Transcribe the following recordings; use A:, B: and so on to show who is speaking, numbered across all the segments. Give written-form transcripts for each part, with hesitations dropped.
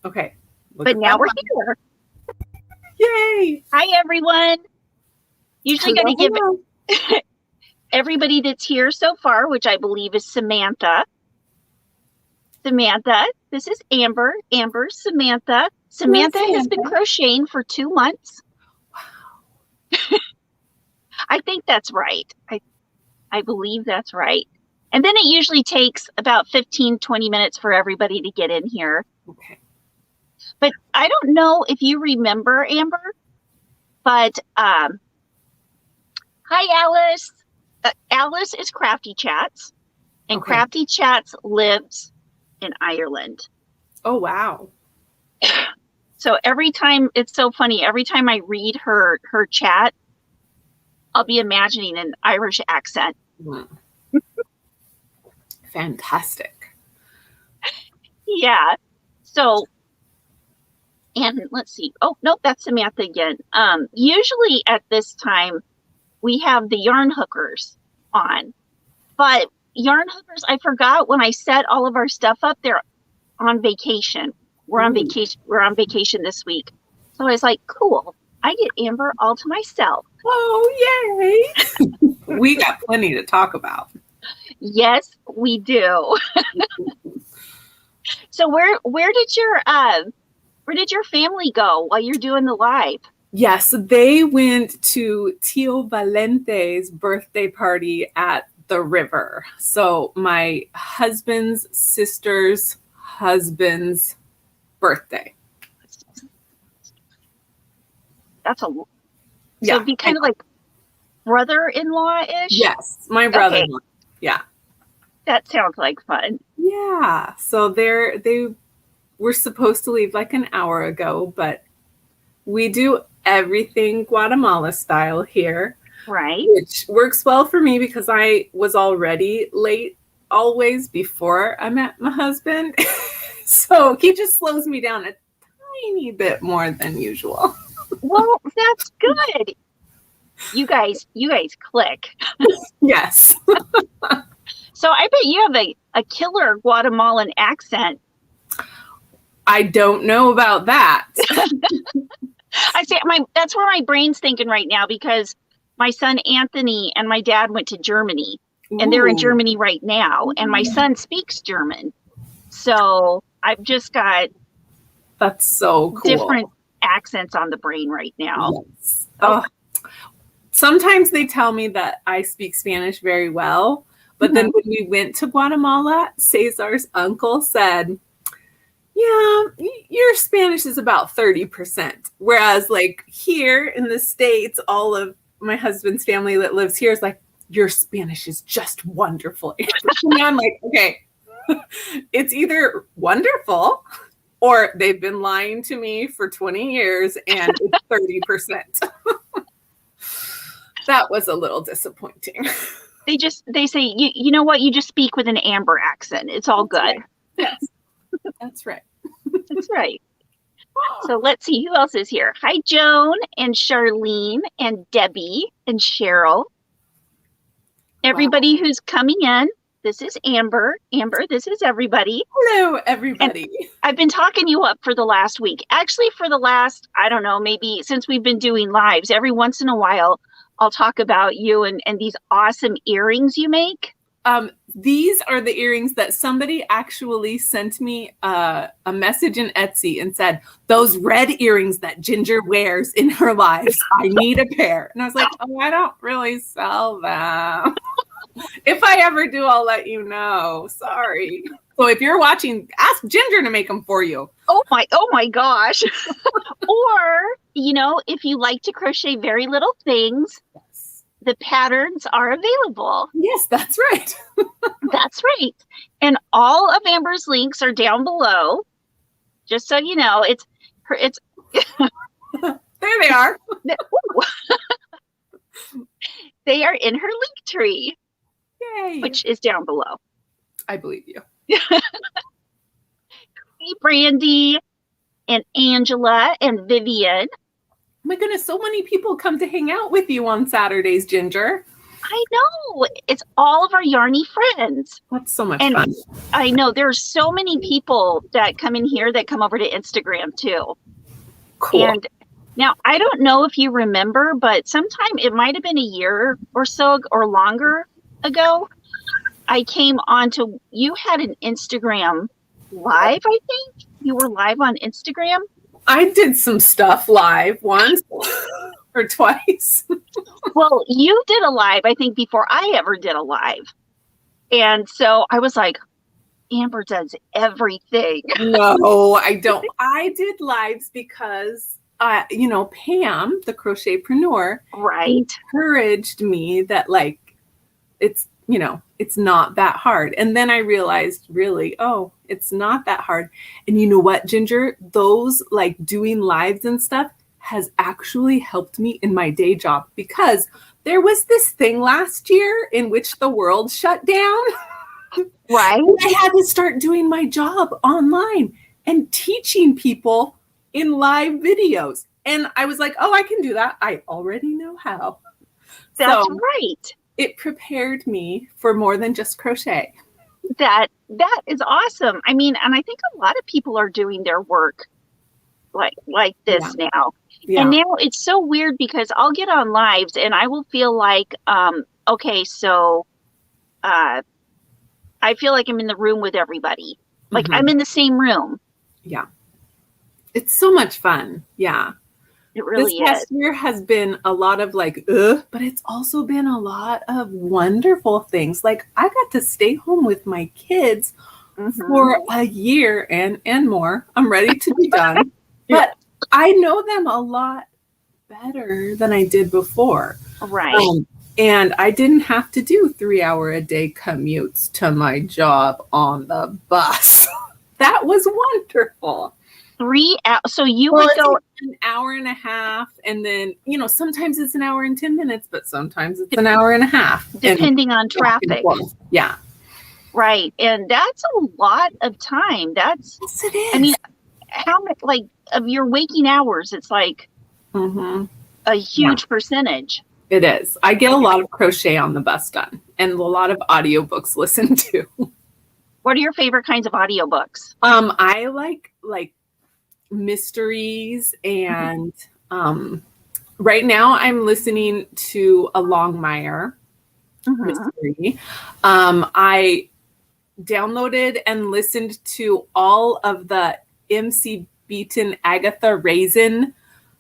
A: Okay.
B: But now we're here.
A: Yay!
B: Hi, everyone. Usually got to give everybody that's here so far, which I believe is Samantha. Samantha, this is Amber. Amber, Samantha. Samantha has been crocheting for 2 months. Wow. I think that's right. I believe that's right. And then it usually takes about 15, 20 minutes for everybody to get in here.
A: Okay.
B: But I don't know if you remember, Amber, but hi, Alice. Alice is Crafty Chats, and okay. Crafty Chats lives in Ireland.
A: Oh, wow.
B: So every time, it's so funny, every time I read her chat, I'll be imagining an Irish accent.
A: Wow. Fantastic.
B: Yeah. So, and let's see. Oh, nope, that's Samantha again. Usually at this time, we have the yarn hookers on. But yarn hookers, I forgot when I set all of our stuff up, they're on vacation. We're on vacation. We're on vacation this week. So I was like, cool. I get Amber all to myself.
A: Oh, yay. We got plenty to talk about.
B: Yes, we do. So where did your family go while you're doing the live?
A: Yes, they went to Tio Valente's birthday party at the river. So my husband's sister's husband's birthday.
B: That's so it'd be kind of like brother-in-law-ish?
A: Yes, my brother-in-law. Okay. Yeah.
B: That sounds like fun.
A: Yeah. So they were supposed to leave like an hour ago, but we do everything Guatemala style here.
B: Right.
A: Which works well for me because I was already late always before I met my husband. So he just slows me down a tiny bit more than usual.
B: Well, that's good. You guys click.
A: Yes.
B: So I bet you have a killer Guatemalan accent.
A: I don't know about that.
B: I say that's where my brain's thinking right now because my son Anthony and my dad went to Germany. Ooh. And they're in Germany right now. And my son speaks German. So I've just got
A: that's so cool.
B: Different accents on the brain right now.
A: Yes. Oh. Sometimes they tell me that I speak Spanish very well. But then when we went to Guatemala, Cesar's uncle said, yeah, your Spanish is about 30%. Whereas like here in the States, all of my husband's family that lives here is like, your Spanish is just wonderful. And I'm like, okay, it's either wonderful or they've been lying to me for 20 years and it's 30%. That was a little disappointing.
B: They say, you know what? You just speak with an Amber accent. It's all good.
A: Right. Yes, that's right.
B: That's right. So let's see who else is here. Hi, Joan and Charlene and Debbie and Cheryl. Everybody who's coming in. This is Amber. Amber, this is everybody.
A: Hello, everybody.
B: And I've been talking you up for the last week. Actually, for the last, I don't know, maybe since we've been doing lives, every once in a while, I'll talk about you and these awesome earrings you make.
A: These are the earrings that somebody actually sent me a message in Etsy and said, those red earrings that Ginger wears in her lives, I need a pair. And I was like, oh, I don't really sell them. If I ever do, I'll let you know. Sorry. So if you're watching, ask Ginger to make them for you.
B: Oh my gosh. Or, if you like to crochet very little things, yes, the patterns are available.
A: Yes, that's right.
B: That's right. And all of Amber's links are down below. Just so you know, it's
A: there they are.
B: They are in her link tree.
A: Yay.
B: Which is down below.
A: I believe you.
B: Hey, Brandy and Angela and Vivian.
A: Oh my goodness, so many people come to hang out with you on Saturdays, Ginger.
B: I know. It's all of our yarny friends.
A: That's so much
B: And
A: fun.
B: I know there's so many people that come in here that come over to Instagram too.
A: Cool.
B: And now I don't know if you remember, but sometime it might have been a year or so or longer ago, I came onto, you had an Instagram live, I think. You were live on Instagram.
A: I did some stuff live once or twice.
B: Well, you did a live, I think, before I ever did a live. And so I was like, Amber does everything.
A: No, I don't. I did lives because, Pam, the crochetpreneur,
B: Right.
A: encouraged me that, like, it's not that hard. And then I realized, really, oh, it's not that hard. And you know what, Ginger? Those, like, doing lives and stuff has actually helped me in my day job, because there was this thing last year in which the world shut down.
B: Right.
A: I had to start doing my job online and teaching people in live videos. And I was like, oh, I can do that. I already know how.
B: That's right.
A: It prepared me for more than just crochet.
B: That is awesome. I mean, and I think a lot of people are doing their work like this now. Yeah. And now it's so weird because I'll get on lives and I will feel like, okay, so I feel like I'm in the room with everybody. Like I'm in the same room.
A: Yeah. It's so much fun. Yeah.
B: It really
A: is. This past year has been a lot of like, but it's also been a lot of wonderful things. Like I got to stay home with my kids for a year and more. I'm ready to be done. But I know them a lot better than I did before.
B: Right.
A: And I didn't have to do 3-hour-a-day commutes to my job on the bus. That was wonderful.
B: 3 hours. So you would go
A: an hour and a half, and then sometimes it's an hour and 10 minutes, but sometimes it's an hour and a half,
B: depending on traffic.
A: Yeah.
B: Right, and that's a lot of time. Yes,
A: it is.
B: I mean, how much like of your waking hours? It's like a huge percentage.
A: It is. I get a lot of crochet on the bus done, and a lot of audiobooks listened to.
B: What are your favorite kinds of audiobooks?
A: I like mysteries, and right now I'm listening to a Longmire mystery. I downloaded and listened to all of the MC Beaton Agatha Raisin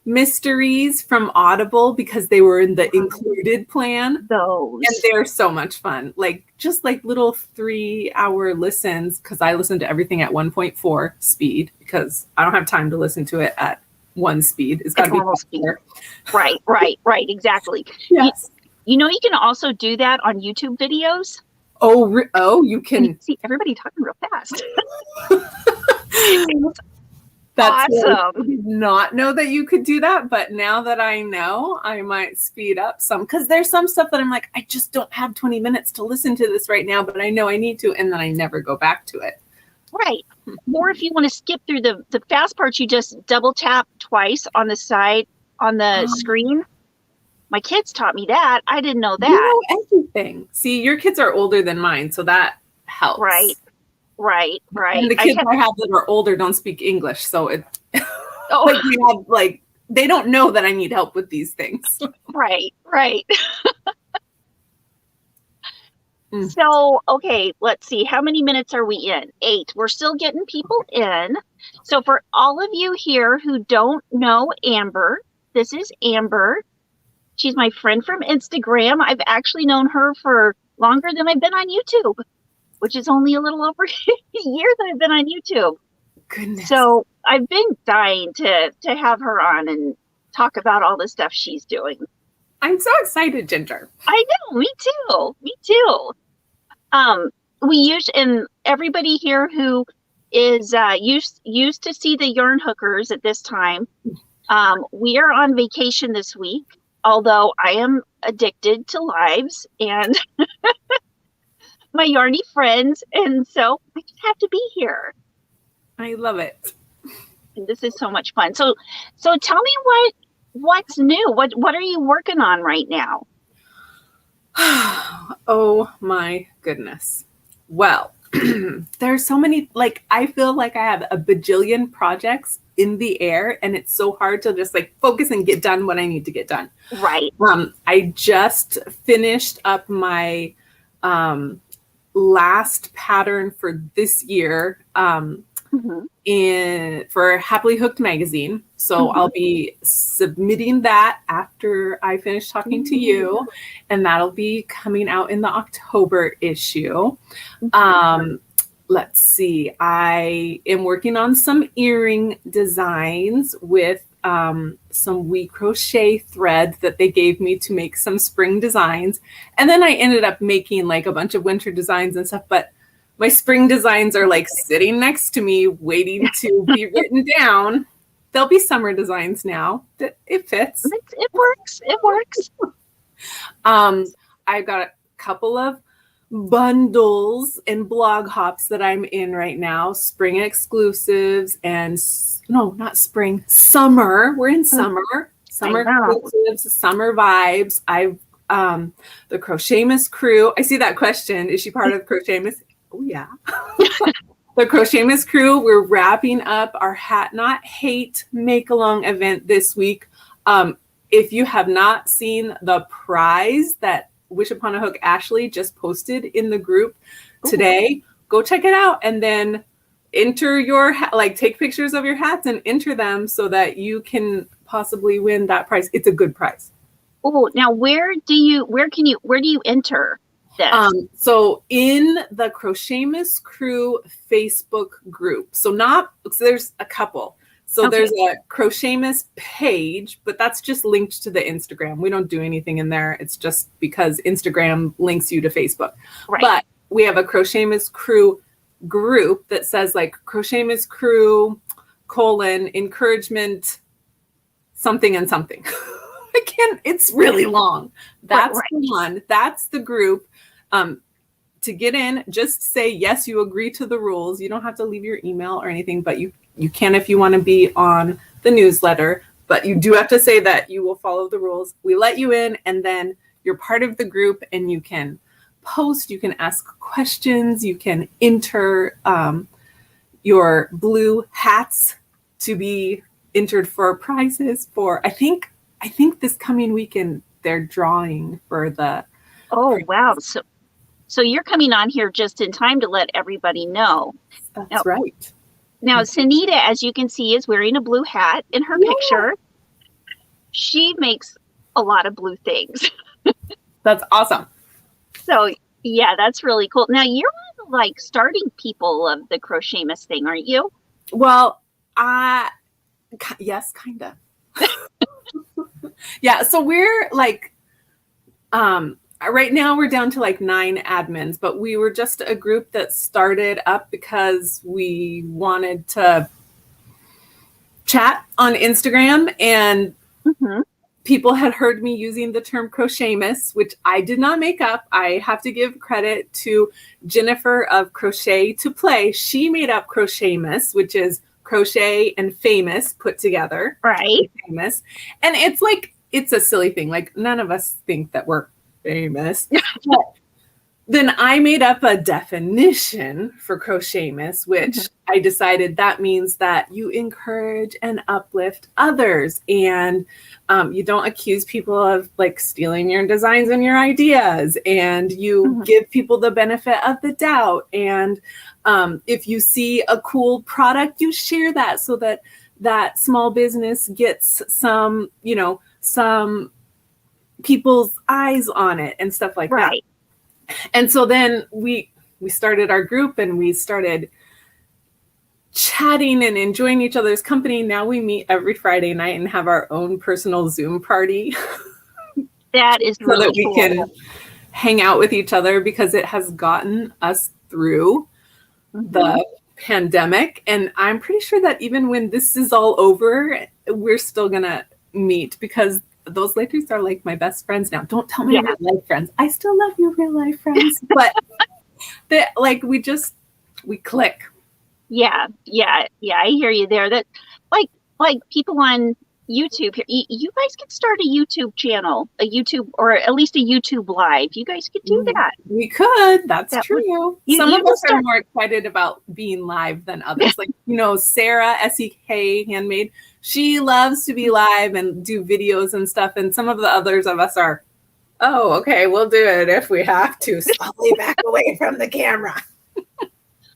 A: mysteries from Audible because they were in the included plan.
B: Those.
A: And they're so much fun. Like just like little 3-hour listens, because I listen to everything at 1.4 speed because I don't have time to listen to it at 1 speed. It's got to be normal speed.
B: Right. Exactly.
A: Yes.
B: You can also do that on YouTube videos.
A: Oh, you can.
B: You see everybody talking real fast.
A: That's
B: awesome.
A: I did not know that you could do that, but now that I know, I might speed up some, because there's some stuff that I'm like, I just don't have 20 minutes to listen to this right now, but I know I need to, and then I never go back to it.
B: Right. Or if you want to skip through the fast parts, you just double tap twice on the side on the screen. My kids taught me that. I didn't know that.
A: You know everything. See, your kids are older than mine, so that helps.
B: Right.
A: And the kids I have that are older don't speak English, so it they don't know that I need help with these things.
B: Right. So, okay, let's see. How many minutes are we in? 8. We're still getting people in. So for all of you here who don't know Amber, this is Amber. She's my friend from Instagram. I've actually known her for longer than I've been on YouTube, which is only a little over a year that I've been on YouTube.
A: Goodness.
B: So I've been dying to have her on and talk about all the stuff she's doing.
A: I'm so excited, Ginger.
B: I know, me too. And everybody here who is used to see the yarn hookers at this time, we are on vacation this week, although I am addicted to lives and my yarny friends, and so I just have to be here.
A: I love it.
B: And this is so much fun. So tell me what's new. What are you working on right now?
A: Oh my goodness. Well, there's so many, like, I feel like I have a bajillion projects in the air, and it's so hard to just like focus and get done what I need to get done.
B: Right.
A: I just finished up my last pattern for this year for Happily Hooked magazine. So I'll be submitting that after I finish talking to you, and that'll be coming out in the October issue. Let's see. I am working on some earring designs with some We Crochet thread that they gave me to make some spring designs. And then I ended up making like a bunch of winter designs and stuff, but my spring designs are like sitting next to me waiting to be written down. There'll be summer designs now. It fits.
B: It works. It works.
A: I've got a couple of bundles and blog hops that I'm in right now, spring exclusives and not spring, summer. We're in summer exclusives, summer vibes. I've the Crochetmus crew. I see that question. Is she part of Crochetmus? Oh yeah. The Crochetmus crew, we're wrapping up our Hat Not Hate make-along event this week. If you have not seen the prize that Wish Upon a Hook Ashley just posted in the group today, go check it out and then enter your take pictures of your hats and enter them so that you can possibly win that prize. It's a good prize.
B: Oh, now where do you enter this?
A: So in the Crochetmus crew Facebook group. So there's a couple. So there's a Crochetmus page, but that's just linked to the Instagram. We don't do anything in there. It's just because Instagram links you to Facebook. Right. But we have a Crochetmus crew group that says like Crochetmus crew : encouragement something and something. It's really long. That's the one. That's the group. To get in, just say yes, you agree to the rules. You don't have to leave your email or anything, but you can if you want to be on the newsletter, but you do have to say that you will follow the rules. We let you in, and then you're part of the group, and you can post, you can ask questions, you can enter your blue hats to be entered for prizes for, I think this coming weekend they're drawing for the.
B: Oh, wow. So you're coming on here just in time to let everybody know.
A: That's right.
B: Now, Sunita, as you can see, is wearing a blue hat in her picture. She makes a lot of blue things.
A: That's awesome.
B: So, yeah, that's really cool. Now, you're one of the starting people of the Crochetmus thing, aren't you?
A: Well, yes, kind of. Yeah, so we're right now we're down to 9 admins, but we were just a group that started up because we wanted to chat on Instagram, and people had heard me using the term Crochetmus, which I did not make up. I have to give credit to Jennifer of Crochet to Play. She made up Crochetmus, which is crochet and famous put together.
B: Right.
A: Famous. And it's a silly thing. None of us think that we're famous. But then I made up a definition for Crochetmus, which I decided that means that you encourage and uplift others, and you don't accuse people of stealing your designs and your ideas, and you give people the benefit of the doubt. And if you see a cool product, you share that so that small business gets some people's eyes on it and stuff like that. And so then we started our group, and we started chatting and enjoying each other's company. Now we meet every Friday night and have our own personal Zoom party.
B: That is really
A: so that we can hang out with each other, because it has gotten us through the pandemic. And I'm pretty sure that even when this is all over, we're still gonna meet, because those ladies are my best friends now. Don't tell me real life friends. I still love you, real life friends, but we click.
B: Yeah. I hear you there. That like people on YouTube here. You guys can start a YouTube channel, a YouTube, or at least a YouTube live. You guys could do that.
A: We could. That's true. Some of us are more excited about being live than others. Like, Sarah, SEK Handmade, she loves to be live and do videos and stuff. And some of the others of us are, oh, okay, we'll do it if we have to. Slowly back away from the camera.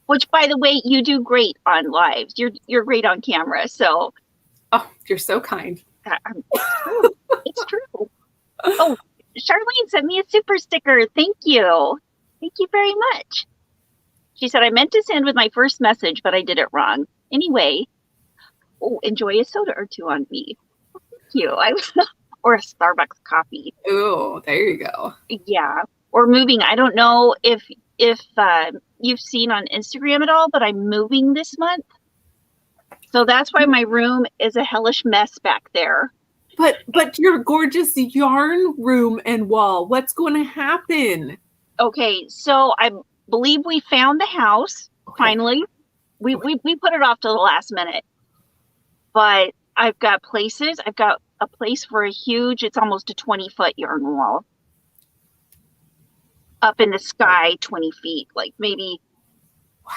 B: Which, by the way, you do great on lives. You're great on camera. So,
A: oh, you're so kind.
B: It's true. It's true. Oh, Charlene sent me a super sticker. Thank you. Thank you very much. She said, I meant to send with my first message, but I did it wrong. Anyway, enjoy a soda or two on me. Thank you. Or a Starbucks coffee.
A: Oh, there you go.
B: Yeah. Or moving. I don't know if you've seen on Instagram at all, but I'm moving this month. So that's why my room is a hellish mess back there.
A: But your gorgeous yarn room and wall, what's going to happen?
B: Okay, so I believe we found the house, finally. We put it off to the last minute. But I've got places. I've got a place for a huge, it's almost a 20-foot yarn wall. Up in the sky, 20 feet, like maybe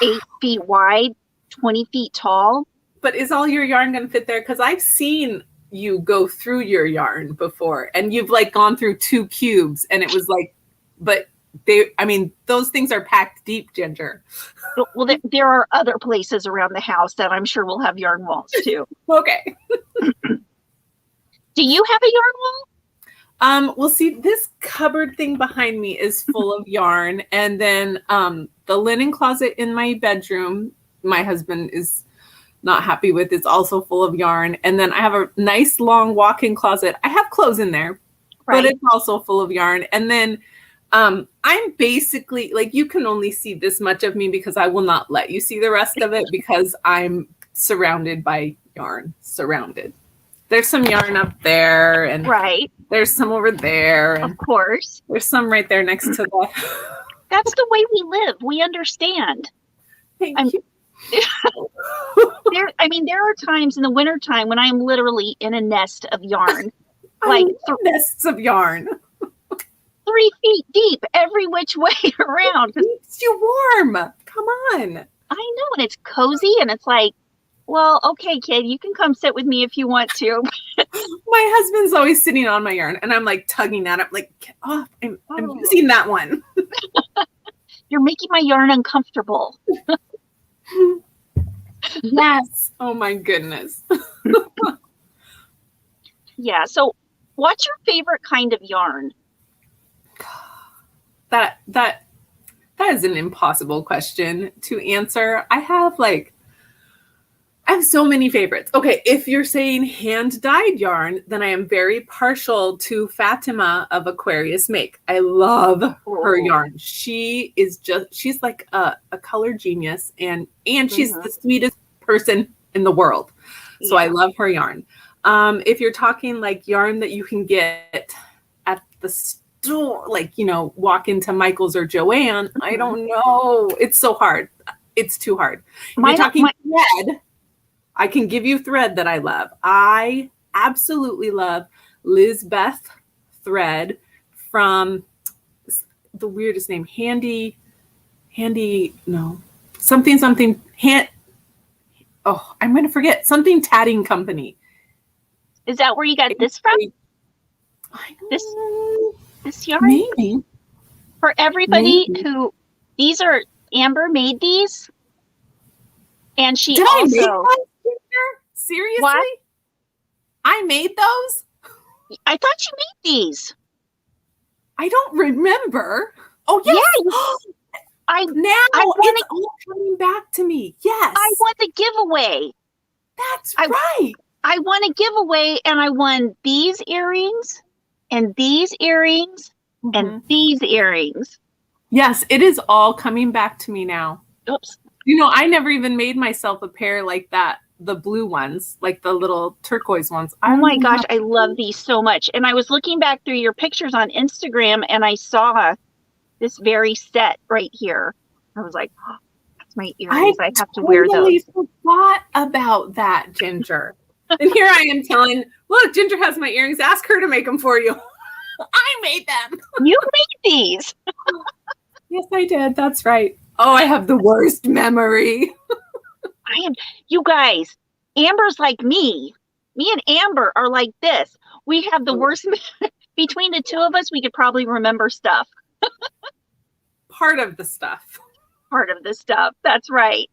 B: 8 feet wide, 20 feet tall.
A: But is all your yarn going to fit there? Because I've seen you go through your yarn before, and you've like gone through 2 cubes, and it was like, but those things are packed deep, Ginger.
B: Well, there are other places around the house that I'm sure will have yarn walls too.
A: Okay.
B: Do you have a yarn wall?
A: Well, see, this cupboard thing behind me is full of yarn, and then the linen closet in my bedroom, my husband is not happy with, is also full of yarn. And then I have a nice long walk-in closet. I have clothes in there, but it's also full of yarn. And then I'm basically like, you can only see this much of me because I will not let you see the rest of it because I'm surrounded by yarn. There's some yarn up there, and there's some over there. And
B: of course.
A: There's some right there next to the...
B: That's the way we live. We understand.
A: Thank you.
B: There are times in the wintertime when I'm literally in a nest of yarn.
A: Like nests of yarn.
B: 3 feet deep, every which way around.
A: It keeps you warm. Come on.
B: I know, and it's cozy, and it's like, well, okay, kid, you can come sit with me if you want to.
A: My husband's always sitting on my yarn, and I'm like tugging at him, like, get off. I'm using that one.
B: You're making my yarn uncomfortable.
A: Yes. Oh my goodness.
B: Yeah. So what's your favorite kind of yarn?
A: That is an impossible question to answer. I have so many favorites. Okay, if you're saying hand-dyed yarn, then I am very partial to Fatima of Aquarius Make. I love her yarn. She's like a color genius, and she's the sweetest person in the world. So I love her yarn. If you're talking like yarn that you can get at the store, like, walk into Michael's or Joanne, I don't know. It's so hard. It's too hard. If you're talking thread, I can give you thread that I love. I absolutely love Lizbeth thread from the weirdest name, I'm going to forget, something tatting company.
B: Is that where you got this from?
A: I know.
B: This yarn?
A: Maybe.
B: For everybody these are, Amber made these. And she
A: Did
B: also...
A: I make those? Seriously?
B: What?
A: I made those?
B: I thought you made these.
A: I don't remember. Oh, yes.
B: Yeah,
A: it's all coming back to me. Yes.
B: I won the giveaway.
A: That's right.
B: I won a giveaway, and I won these earrings and these earrings and these earrings.
A: Yes, it is all coming back to me now.
B: Oops.
A: I never even made myself a pair like that. The blue ones, like the little turquoise ones.
B: Oh my gosh, I love these so much. And I was looking back through your pictures on Instagram, and I saw this very set right here. I was like, oh, that's my earrings. I have to wear those.
A: I forgot about that, Ginger. And here I am telling, look, Ginger has my earrings. Ask her to make them for you. I made them.
B: You made these.
A: Yes, I did. That's right. Oh, I have the worst memory.
B: You guys, Amber's like me. Me and Amber are like this. We have the worst. Between the two of us, we could probably remember stuff.
A: Part of the stuff.
B: Part of the stuff. That's right.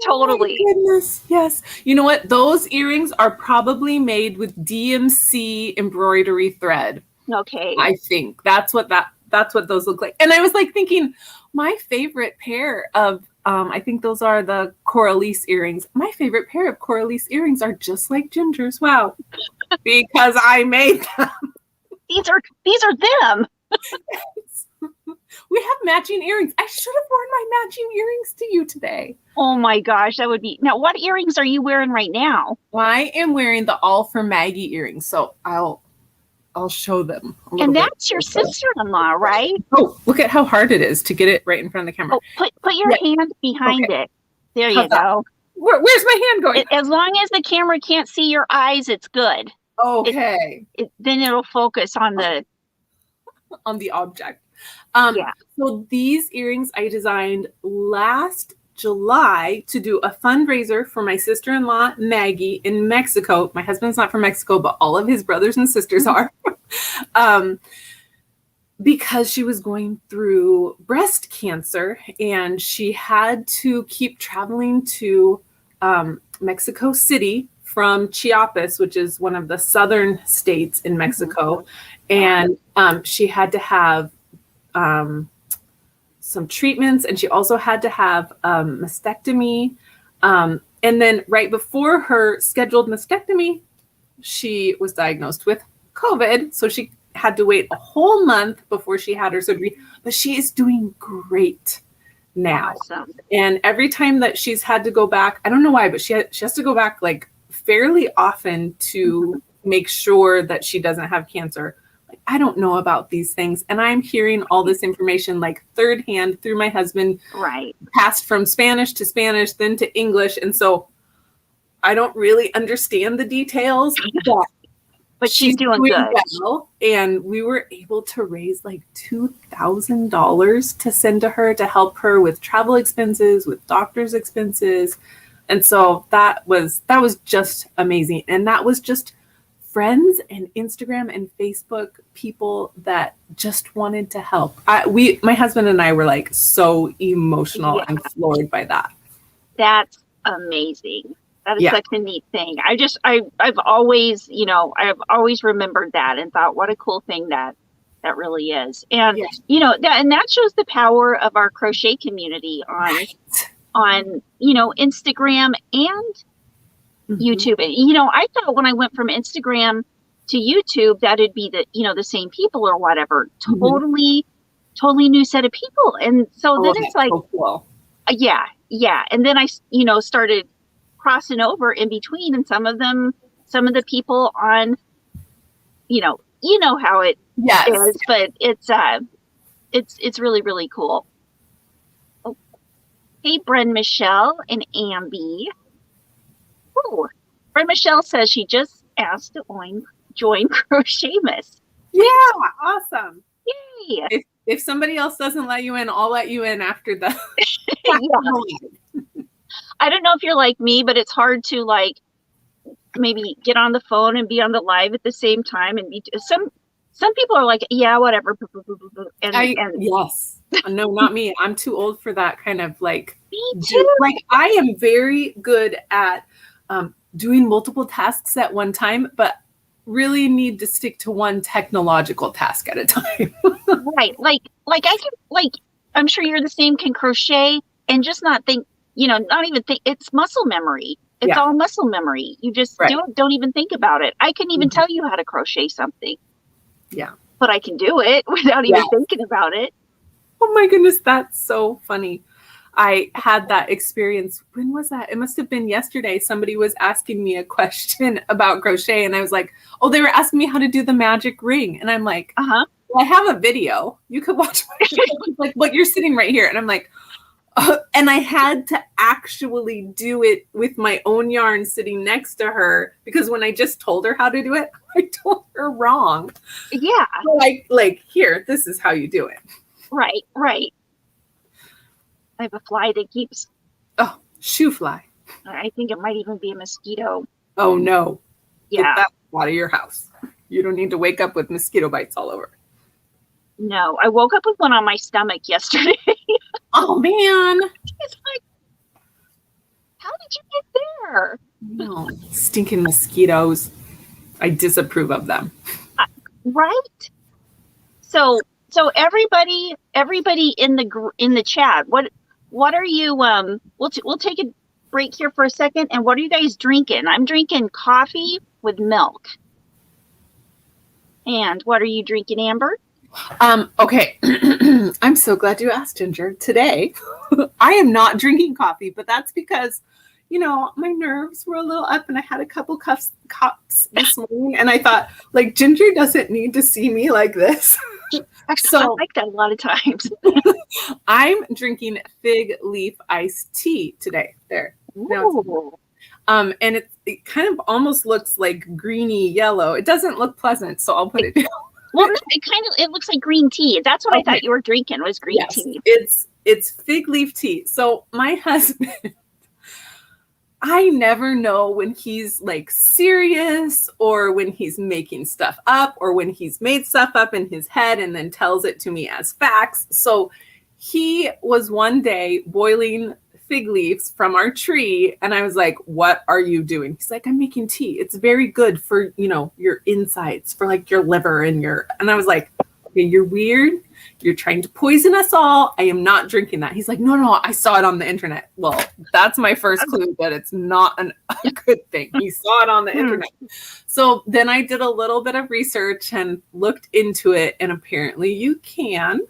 B: Totally.
A: Oh my goodness. Yes. You know what? Those earrings are probably made with DMC embroidery thread.
B: Okay.
A: I think that's what those look like. And I was like thinking, my favorite pair of I think those are the Coralise earrings. My favorite pair of Coralise earrings are just like Ginger's. Wow. Because I made them.
B: These are them.
A: We have matching earrings. I should have worn my matching earrings to you today.
B: Oh my gosh, that would be. Now, what earrings are you wearing right now?
A: Well, I am wearing the All for Maggie earrings, so I'll show them.
B: And that's your sister-in-law, right?
A: Oh, look at how hard it is to get it right in front of the camera.
B: Oh, put your hand behind it. There you go.
A: Where's my hand going?
B: As long as the camera can't see your eyes, it's good.
A: Okay.
B: Then it'll focus on the
A: object.
B: Yeah.
A: So these earrings I designed last July to do a fundraiser for my sister-in-law, Maggie, in Mexico. My husband's not from Mexico, but all of his brothers and sisters are. Because she was going through breast cancer and she had to keep traveling to Mexico City from Chiapas, which is one of the southern states in Mexico. And she had to have some treatments, and she also had to have mastectomy. And then right before her scheduled mastectomy, she was diagnosed with COVID. So she had to wait a whole month before she had her surgery, but she is doing great now.
B: Awesome.
A: And every time that she's had to go back, I don't know why, but she has to go back like fairly often to make sure that she doesn't have cancer. Like, I don't know about these things. And I'm hearing all this information like third hand through my husband,
B: right?
A: Passed from Spanish to Spanish, then to English. And so I don't really understand the details,
B: but she's doing good.
A: Well, and we were able to raise like $2,000 to send to her to help her with travel expenses, with doctor's expenses. And so that was just amazing. And that was just friends and Instagram and Facebook people that just wanted to help. My husband and I were like so emotional and floored by that.
B: That's amazing. That is such a neat thing. I've always remembered that and thought, what a cool thing that really is. And that shows the power of our crochet community on Instagram and YouTube. I thought when I went from Instagram to YouTube that it'd be the same people or whatever. Totally new set of people. And so then it's like,
A: so cool.
B: Yeah. And then I started crossing over in between, and some of the people on, how it is, but it's really, really cool. Oh. Hey, Bren Michelle and Amby. Oh, Bren Michelle says she just asked to join Crochetmus.
A: Yeah, awesome.
B: Yay.
A: If somebody else doesn't let you in, I'll let you in after the
B: I don't know if you're like me, but it's hard to like maybe get on the phone and be on the live at the same time. And some people are like, yeah, whatever.
A: Yes. No, not me. I'm too old for that kind of like.
B: Me too.
A: Like I am very good at doing multiple tasks at one time, but really need to stick to one technological task at a time.
B: Right. I'm sure you're the same, can crochet and just not think, not even think. It's muscle memory. It's all muscle memory. You just don't even think about it. I can even tell you how to crochet something.
A: Yeah.
B: But I can do it without even thinking about it.
A: Oh my goodness, that's so funny. I had that experience. When was that? It must have been yesterday. Somebody was asking me a question about crochet and I was like, oh, they were asking me how to do the magic ring. And I'm like, well, I have a video. You could watch my video. Like, but you're sitting right here. And I'm like, And I had to actually do it with my own yarn sitting next to her, because when I just told her how to do it, I told her wrong.
B: Yeah.
A: So like, here, this is how you do it.
B: Right. I have a fly that keeps.
A: Oh, shoe fly.
B: I think it might even be a mosquito.
A: Oh, no.
B: Yeah.
A: Get that out of your house. You don't need to wake up with mosquito bites all over.
B: No, I woke up with one on my stomach yesterday.
A: Oh, man.
B: It's like, how did you get there?
A: No, stinking mosquitoes. I disapprove of them.
B: Right? So everybody in the chat, what are you we'll take a break here for a second, and what are you guys drinking? I'm drinking coffee with milk. And what are you drinking, Amber?
A: Okay. I'm so glad you asked, Ginger. Today, I am not drinking coffee, but that's because, my nerves were a little up and I had a couple cups this morning, and I thought, like, Ginger doesn't need to see me like this.
B: Actually, I like that a lot of times.
A: I'm drinking fig leaf iced tea today. There. And it kind of almost looks like greeny yellow. It doesn't look pleasant, so I'll put it down.
B: Well, it looks like green tea. That's what I thought you were drinking, was green tea.
A: It's fig leaf tea. So my husband, I never know when he's like serious or when he's making stuff up or when he's made stuff up in his head and then tells it to me as facts. So he was one day boiling fig leaves from our tree, and I was like, what are you doing? He's like, I'm making tea. It's very good for, your insides, for like your liver and I was like, okay, you're weird. You're trying to poison us all. I am not drinking that. He's like, no, I saw it on the internet. Well, that's my first clue that it's not a good thing. He saw it on the internet. So then I did a little bit of research and looked into it, and apparently you can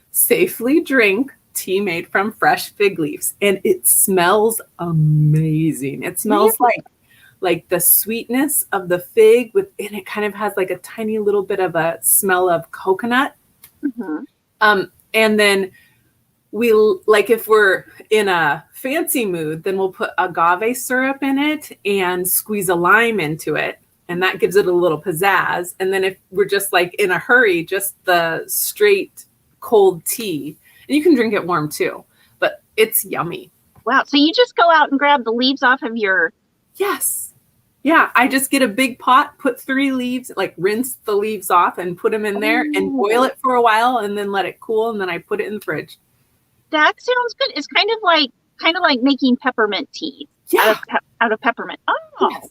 A: safely drink tea made from fresh fig leaves, and it smells amazing. It smells like the sweetness of the fig and it kind of has like a tiny little bit of a smell of coconut. And then we, like, if we're in a fancy mood, then we'll put agave syrup in it and squeeze a lime into it, and that gives it a little pizzazz. And then if we're just like in a hurry, just the straight cold tea. And you can drink it warm too, but it's yummy.
B: Wow. So you just go out and grab the leaves off of your...
A: Yes. Yeah. I just get a big pot, put 3 leaves, like rinse the leaves off and put them in there and boil it for a while and then let it cool. And then I put it in the fridge.
B: That sounds good. It's kind of like making peppermint tea out of peppermint. Oh, yes.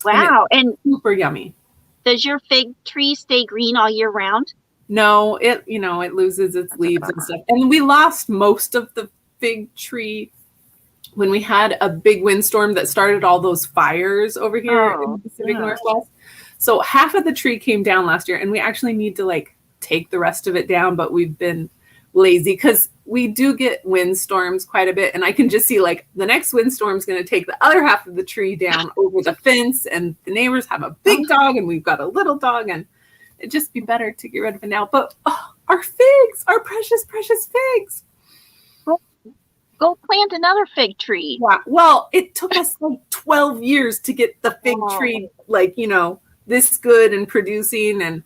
B: Wow. And
A: super yummy.
B: Does your fig tree stay green all year round?
A: No, it loses its leaves and stuff. And we lost most of the fig tree when we had a big windstorm that started all those fires over here in the Pacific Northwest. So half of the tree came down last year, and we actually need to like take the rest of it down, but we've been lazy because we do get windstorms quite a bit. And I can just see like the next windstorm is going to take the other half of the tree down over the fence, and the neighbors have a big dog and we've got a little dog, and it'd just be better to get rid of it now. But our figs, our precious, precious figs.
B: Go plant another fig tree.
A: Yeah. Well, it took us like 12 years to get the fig tree, like, this good and producing.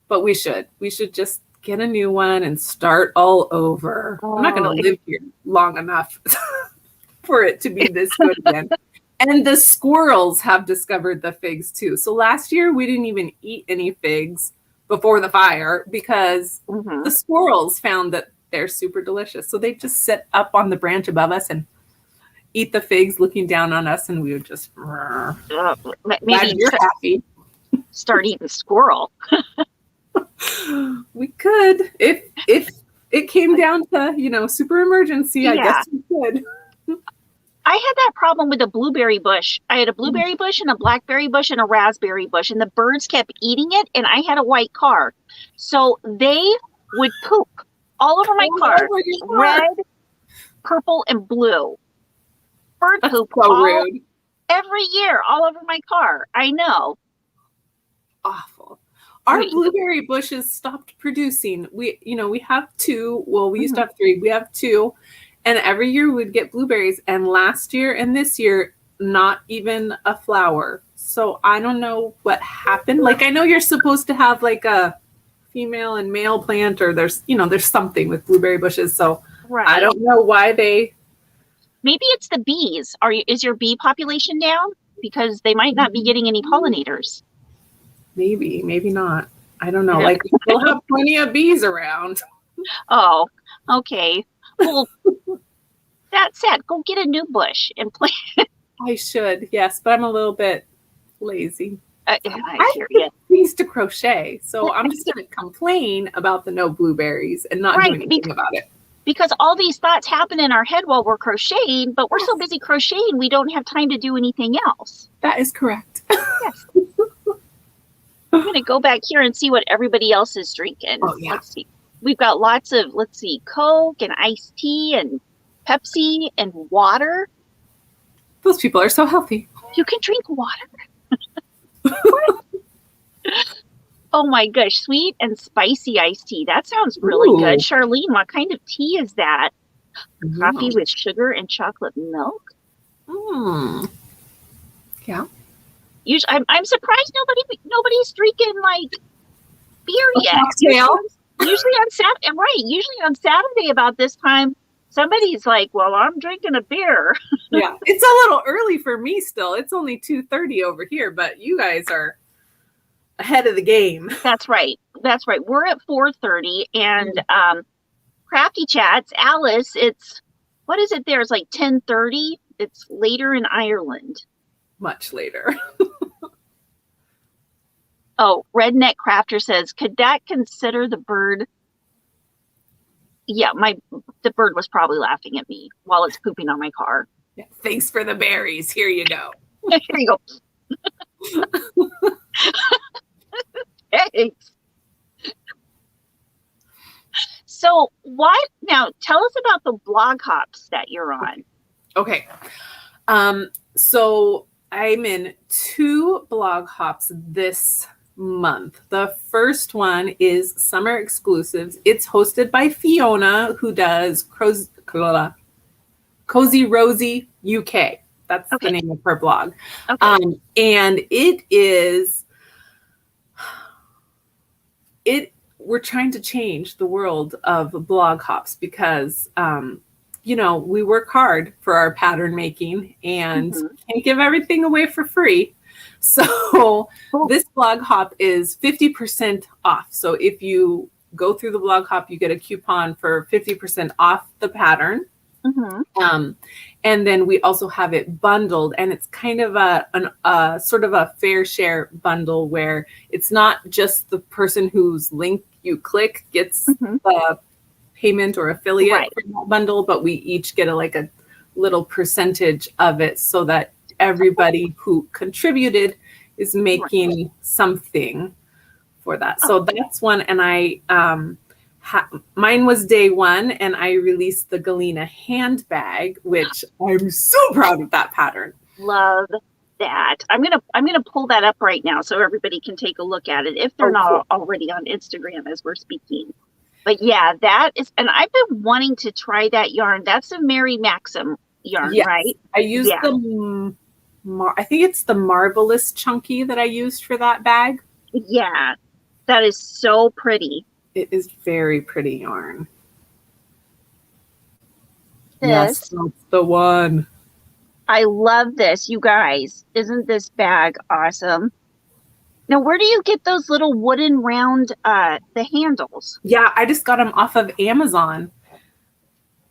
A: But we should just get a new one and start all over. I'm not going to live here long enough for it to be this good again. And the squirrels have discovered the figs too. So last year we didn't even eat any figs before the fire because the squirrels found that they're super delicious. So they just sit up on the branch above us and eat the figs looking down on us, and we would just
B: maybe
A: you're happy.
B: Start eating squirrel.
A: We could if it came down to, super emergency, I guess we could.
B: I had that problem with a blueberry bush. I had a blueberry bush and a blackberry bush and a raspberry bush, and the birds kept eating it, and I had a white car. So they would poop all over my car. Red, purple, and blue. Bird poop
A: rude.
B: Every year all over my car. I know.
A: Awful. Our blueberry bushes stopped producing. We have 2. Well, we used to have 3. We have 2. And every year we'd get blueberries. And last year and this year, not even a flower. So I don't know what happened. Like, I know you're supposed to have like a female and male plant, or there's something with blueberry bushes. So I don't know why they.
B: Maybe it's the bees. Is your bee population down? Because they might not be getting any pollinators.
A: Maybe not. I don't know. Like, we'll have plenty of bees around.
B: Oh, okay. Well, that's sad. Go get a new bush and plant.
A: I should, yes, but I'm a little bit lazy.
B: I hear you.
A: Things to crochet, so I'm just going to complain about the no blueberries and not do anything about it.
B: Because all these thoughts happen in our head while we're crocheting, but we're so busy crocheting, we don't have time to do anything else.
A: That is correct.
B: Yes. I'm going to go back here and see what everybody else is drinking.
A: Oh, yeah.
B: Let's see. We've got lots of, Coke and iced tea and Pepsi and water.
A: Those people are so healthy.
B: You can drink water. Oh my gosh, sweet and spicy iced tea. That sounds really good. Charlene, what kind of tea is that? Coffee with sugar and chocolate milk?
A: Yeah.
B: Usually, I'm surprised nobody's drinking like beer yet. Usually on Saturday, Usually on Saturday about this time, somebody's like, "Well, I'm drinking a beer."
A: Yeah, it's a little early for me still. It's only 2:30 over here, but you guys are ahead of the game.
B: That's right. We're at 4:30, and Crafty Chats, Alice. What is it there? It's like 10:30. It's later in Ireland.
A: Much later.
B: Oh, Redneck Crafter says, could that consider the bird? Yeah, the bird was probably laughing at me while it's pooping on my car.
A: Yeah, thanks for the berries. Here you go.
B: Here you go. Thanks. So now tell us about the blog hops that you're on.
A: Okay. So I'm in 2 blog hops this month. The first one is Summer Exclusives. It's hosted by Fiona, who does Cozy Rosie UK. That's the name of her blog. Okay. And we're trying to change the world of blog hops because we work hard for our pattern making and can't give everything away for free. So this blog hop is 50% off. So if you go through the blog hop, you get a coupon for 50% off the pattern. And then we also have it bundled, and it's kind of a sort of a fair share bundle where it's not just the person whose link you click gets the payment or affiliate for that bundle, but we each get a little percentage of it so that everybody who contributed is making something for that. So that's one. And I mine was day 1, and I released the Galena handbag, which I'm so proud of that pattern.
B: Love that. I'm gonna pull that up right now so everybody can take a look at it if they're not already on Instagram as we're speaking. But yeah, that is, and I've been wanting to try that yarn. That's a Mary Maxim yarn, right?
A: I used I think it's the Marvelous Chunky that I used for that bag.
B: Yeah, that is so pretty.
A: It is very pretty yarn.
B: Yes,
A: that's the one.
B: I love this, you guys. Isn't this bag awesome? Now, where do you get those little wooden round, the handles?
A: Yeah, I just got them off of Amazon.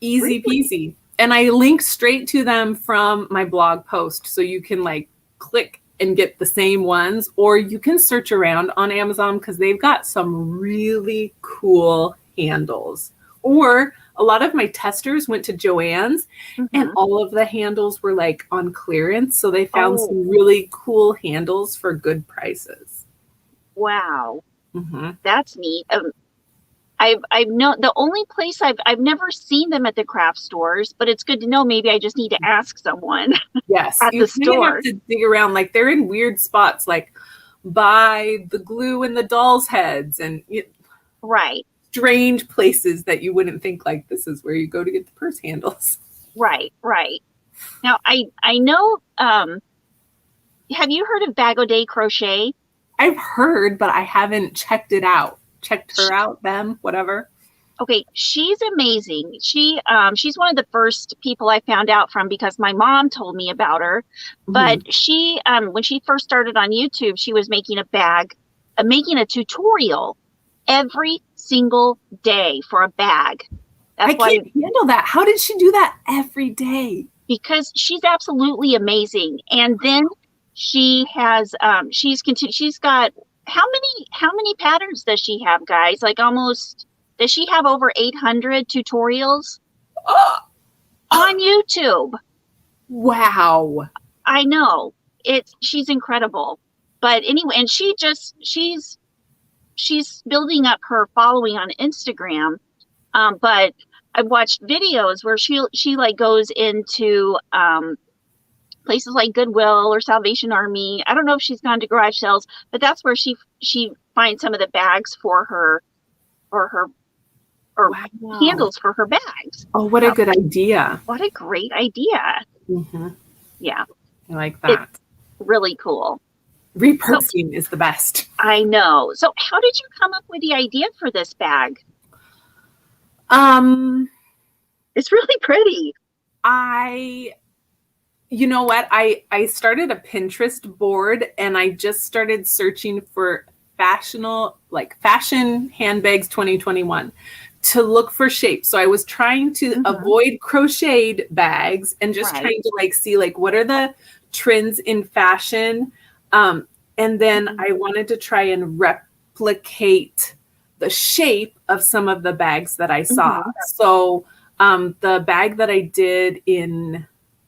A: Easy peasy. And I link straight to them from my blog post. So you can click and get the same ones, or you can search around on Amazon because they've got some really cool handles. Or a lot of my testers went to Joann's and all of the handles were on clearance. So they found some really cool handles for good prices.
B: Wow. That's neat. I've known the only place I've never seen them at the craft stores, but it's good to know. Maybe I just need to ask someone.
A: Yes,
B: at the store.
A: Have to dig around. They're in weird spots, by the glue and the doll's heads, and
B: right.
A: strange places that you wouldn't think like this is where you go to get the purse handles.
B: Right. Now I know. Have you heard of Bag O' Day Crochet?
A: I've heard, but I haven't checked it out. Checked her out, them, whatever.
B: Okay, she's amazing. She's one of the first people I found out from because my mom told me about her. But she, when she first started on YouTube, she was making a bag, making a tutorial every single day for a bag.
A: I can't handle that. How did she do that every day?
B: Because she's absolutely amazing. And then she has, she's got, how many patterns does she have, guys? Like almost, does she have over 800 tutorials on YouTube?
A: Wow.
B: I know. She's incredible. But anyway, and she's building up her following on Instagram. But I've watched videos where she like goes into places like Goodwill or Salvation Army. I don't know if she's gone to garage sales, but that's where she finds some of the bags for her
A: wow.
B: handles for her bags.
A: Oh, what a good idea.
B: What a great idea.
A: Mm-hmm.
B: Yeah.
A: I like that.
B: It's really cool.
A: Repurposing is the best.
B: I know. So how did you come up with the idea for this bag? It's really pretty.
A: You know what? I started a Pinterest board and I just started searching for fashion handbags 2021 to look for shapes. So I was trying to avoid crocheted bags and just trying to see what are the trends in fashion. And then I wanted to try and replicate the shape of some of the bags that I saw. So the bag that I did in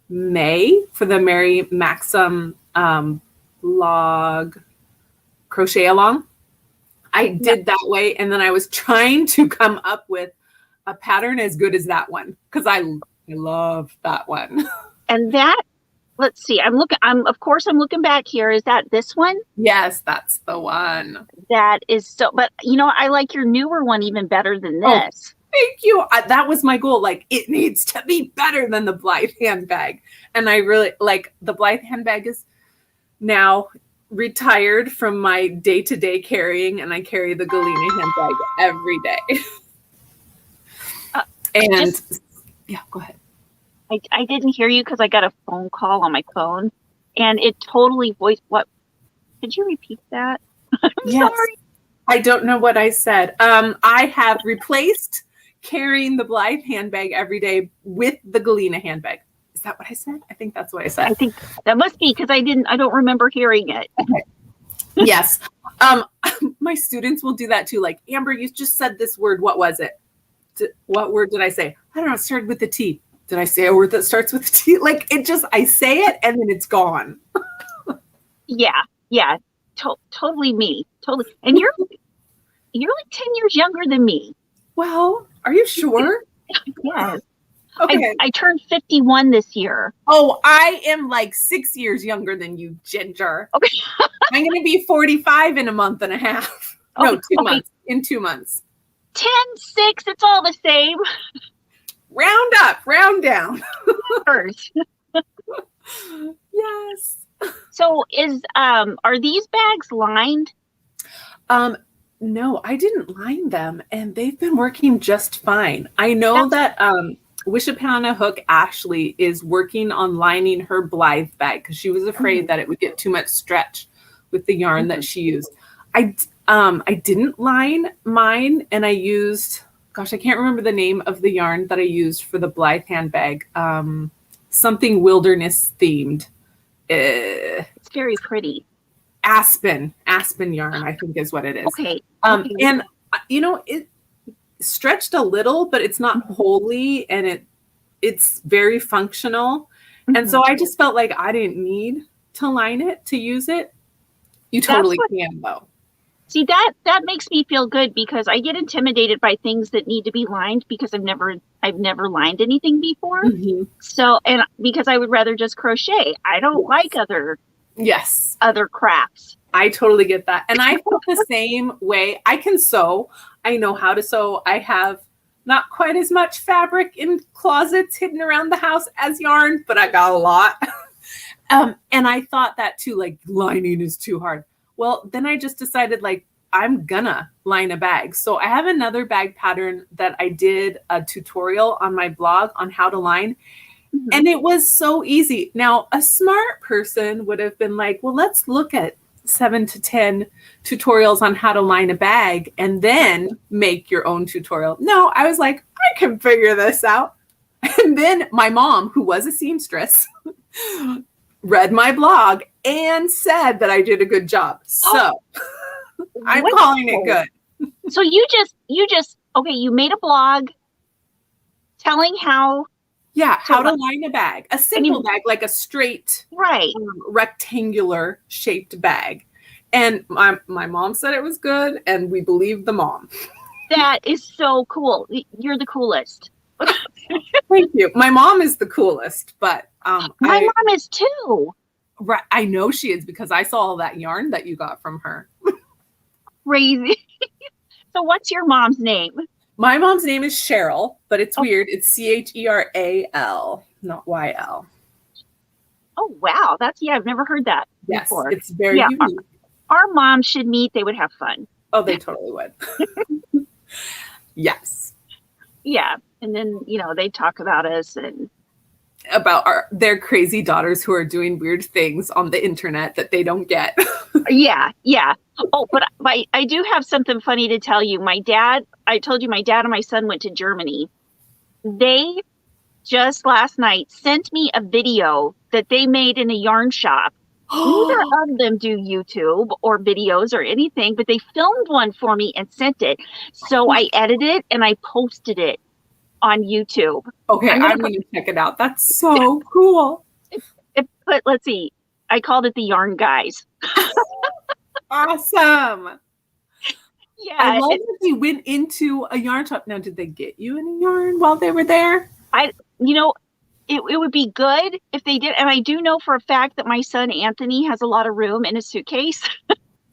A: May for the Mary Maxim blog crochet along, I did that way, and then I was trying to come up with a pattern as good as that one because I love that one.
B: And that, let's see, I'm looking back here. Is that this one?
A: Yes, that's the one.
B: That is so, but I like your newer one even better than this.
A: Oh, thank you. That was my goal. It needs to be better than the Blythe handbag. And I really the Blythe handbag is now retired from my day-to-day carrying, and I carry the Galena handbag every day. Yeah, go ahead.
B: I didn't hear you because I got a phone call on my phone, and it totally voiced what. Did you repeat that? I'm sorry.
A: I don't know what I said. I have replaced carrying the Blythe handbag every day with the Galena handbag. Is that what I said? I think that's what I said.
B: I think that must be because I don't remember hearing it.
A: Okay. Yes. My students will do that too. Amber, you just said this word. What was it? What word did I say? I don't know. It started with the T. Did I say a word that starts with the T? I say it and then it's gone.
B: Yeah. Totally me. Totally. And you're 10 years younger than me.
A: Well, are you sure?
B: Yes.
A: Okay.
B: I turned 51 this year.
A: Oh, I am 6 years younger than you, Ginger.
B: Okay.
A: I'm going to be 45 in a month and a half. No, 2 months. In 2 months.
B: 10, 6, it's all the same.
A: Round up, round down.
B: First.
A: Yes.
B: So are these bags lined?
A: No, I didn't line them, and they've been working just fine. I know that Wish Upon a Hook Ashley is working on lining her Blythe bag because she was afraid that it would get too much stretch with the yarn that she used. I didn't line mine, and I used, I can't remember the name of the yarn that I used for the Blythe handbag. Something wilderness themed.
B: It's very pretty.
A: Aspen yarn, I think is what it is.
B: Okay.
A: And it stretched a little, but it's not wholly, and it's very functional. And so I just felt like I didn't need to line it to use it. You totally can though.
B: See, that makes me feel good because I get intimidated by things that need to be lined because I've never lined anything before. So, and because I would rather just crochet. I don't like other
A: Yes.
B: other crafts.
A: I totally get that. And I felt the same way. I can sew. I know how to sew. I have not quite as much fabric in closets hidden around the house as yarn, but I got a lot. And I thought that too, like lining is too hard. Well, then I just decided like, I'm gonna line a bag. So I have another bag pattern that I did a tutorial on my blog on how to line.
B: Mhm.
A: And it was so easy. Now, a smart person would have been like, well, let's look at 7 to 10 tutorials on how to line a bag and then make your own tutorial. No, I was like, I can figure this out. And then my mom, who was a seamstress, read my blog and said that I did a good job. So I'm calling it good.
B: So you just okay, you made a blog telling how
A: how to line a bag, a simple bag, like a straight,
B: right,
A: rectangular shaped bag. And my mom said it was good, and we believed the mom.
B: That is so cool. You're the coolest.
A: Thank you. My mom is the coolest, but
B: my mom is too.
A: Right, I know she is because I saw all that yarn that you got from her.
B: Crazy. So what's your mom's name?
A: My mom's name is Cheryl, but it's weird. It's Cheral, not YL.
B: Oh, wow. I've never heard that before.
A: It's very unique.
B: Our moms should meet. They would have fun.
A: Oh, they totally would. Yes.
B: Yeah. And then, they talk about us and
A: about their crazy daughters who are doing weird things on the internet that they don't get.
B: Yeah. Oh, but I do have something funny to tell you. I told you my dad and my son went to Germany. They just last night sent me a video that they made in a yarn shop. Neither of them do YouTube or videos or anything, but they filmed one for me and sent it. So I edited it and I posted it on YouTube.
A: Okay, I'm going to check it out. That's so cool.
B: But let's see. I called it the Yarn Guys.
A: Awesome.
B: Yeah.
A: I love that they went into a yarn shop. Now, did they get you any yarn while they were there?
B: It would be good if they did. And I do know for a fact that my son Anthony has a lot of room in his suitcase.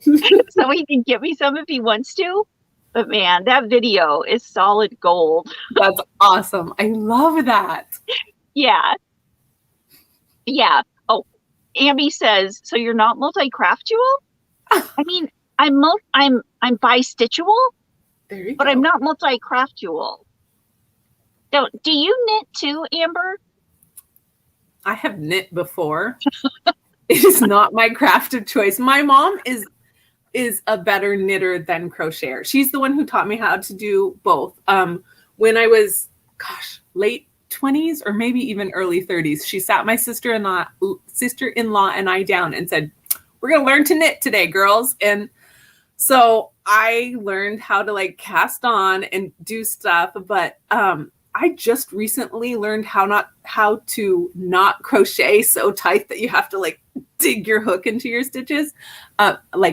B: So he can give me some if he wants to. But man, that video is solid gold.
A: That's awesome. I love that.
B: Yeah. Yeah. Oh, Ambi says, so you're not multi-craftual? I mean, I'm bi-stitchual, but I'm not multi-craftual. Do you knit too, Amber?
A: I have knit before. It is not my craft of choice. My mom is a better knitter than crocheter. She's the one who taught me how to do both. When I was, late 20s or maybe even early 30s, she sat my sister-in-law and I down and said, we're going to learn to knit today, girls. And so I learned how to cast on and do stuff, but I just recently learned how to not crochet so tight that you have to dig your hook into your stitches.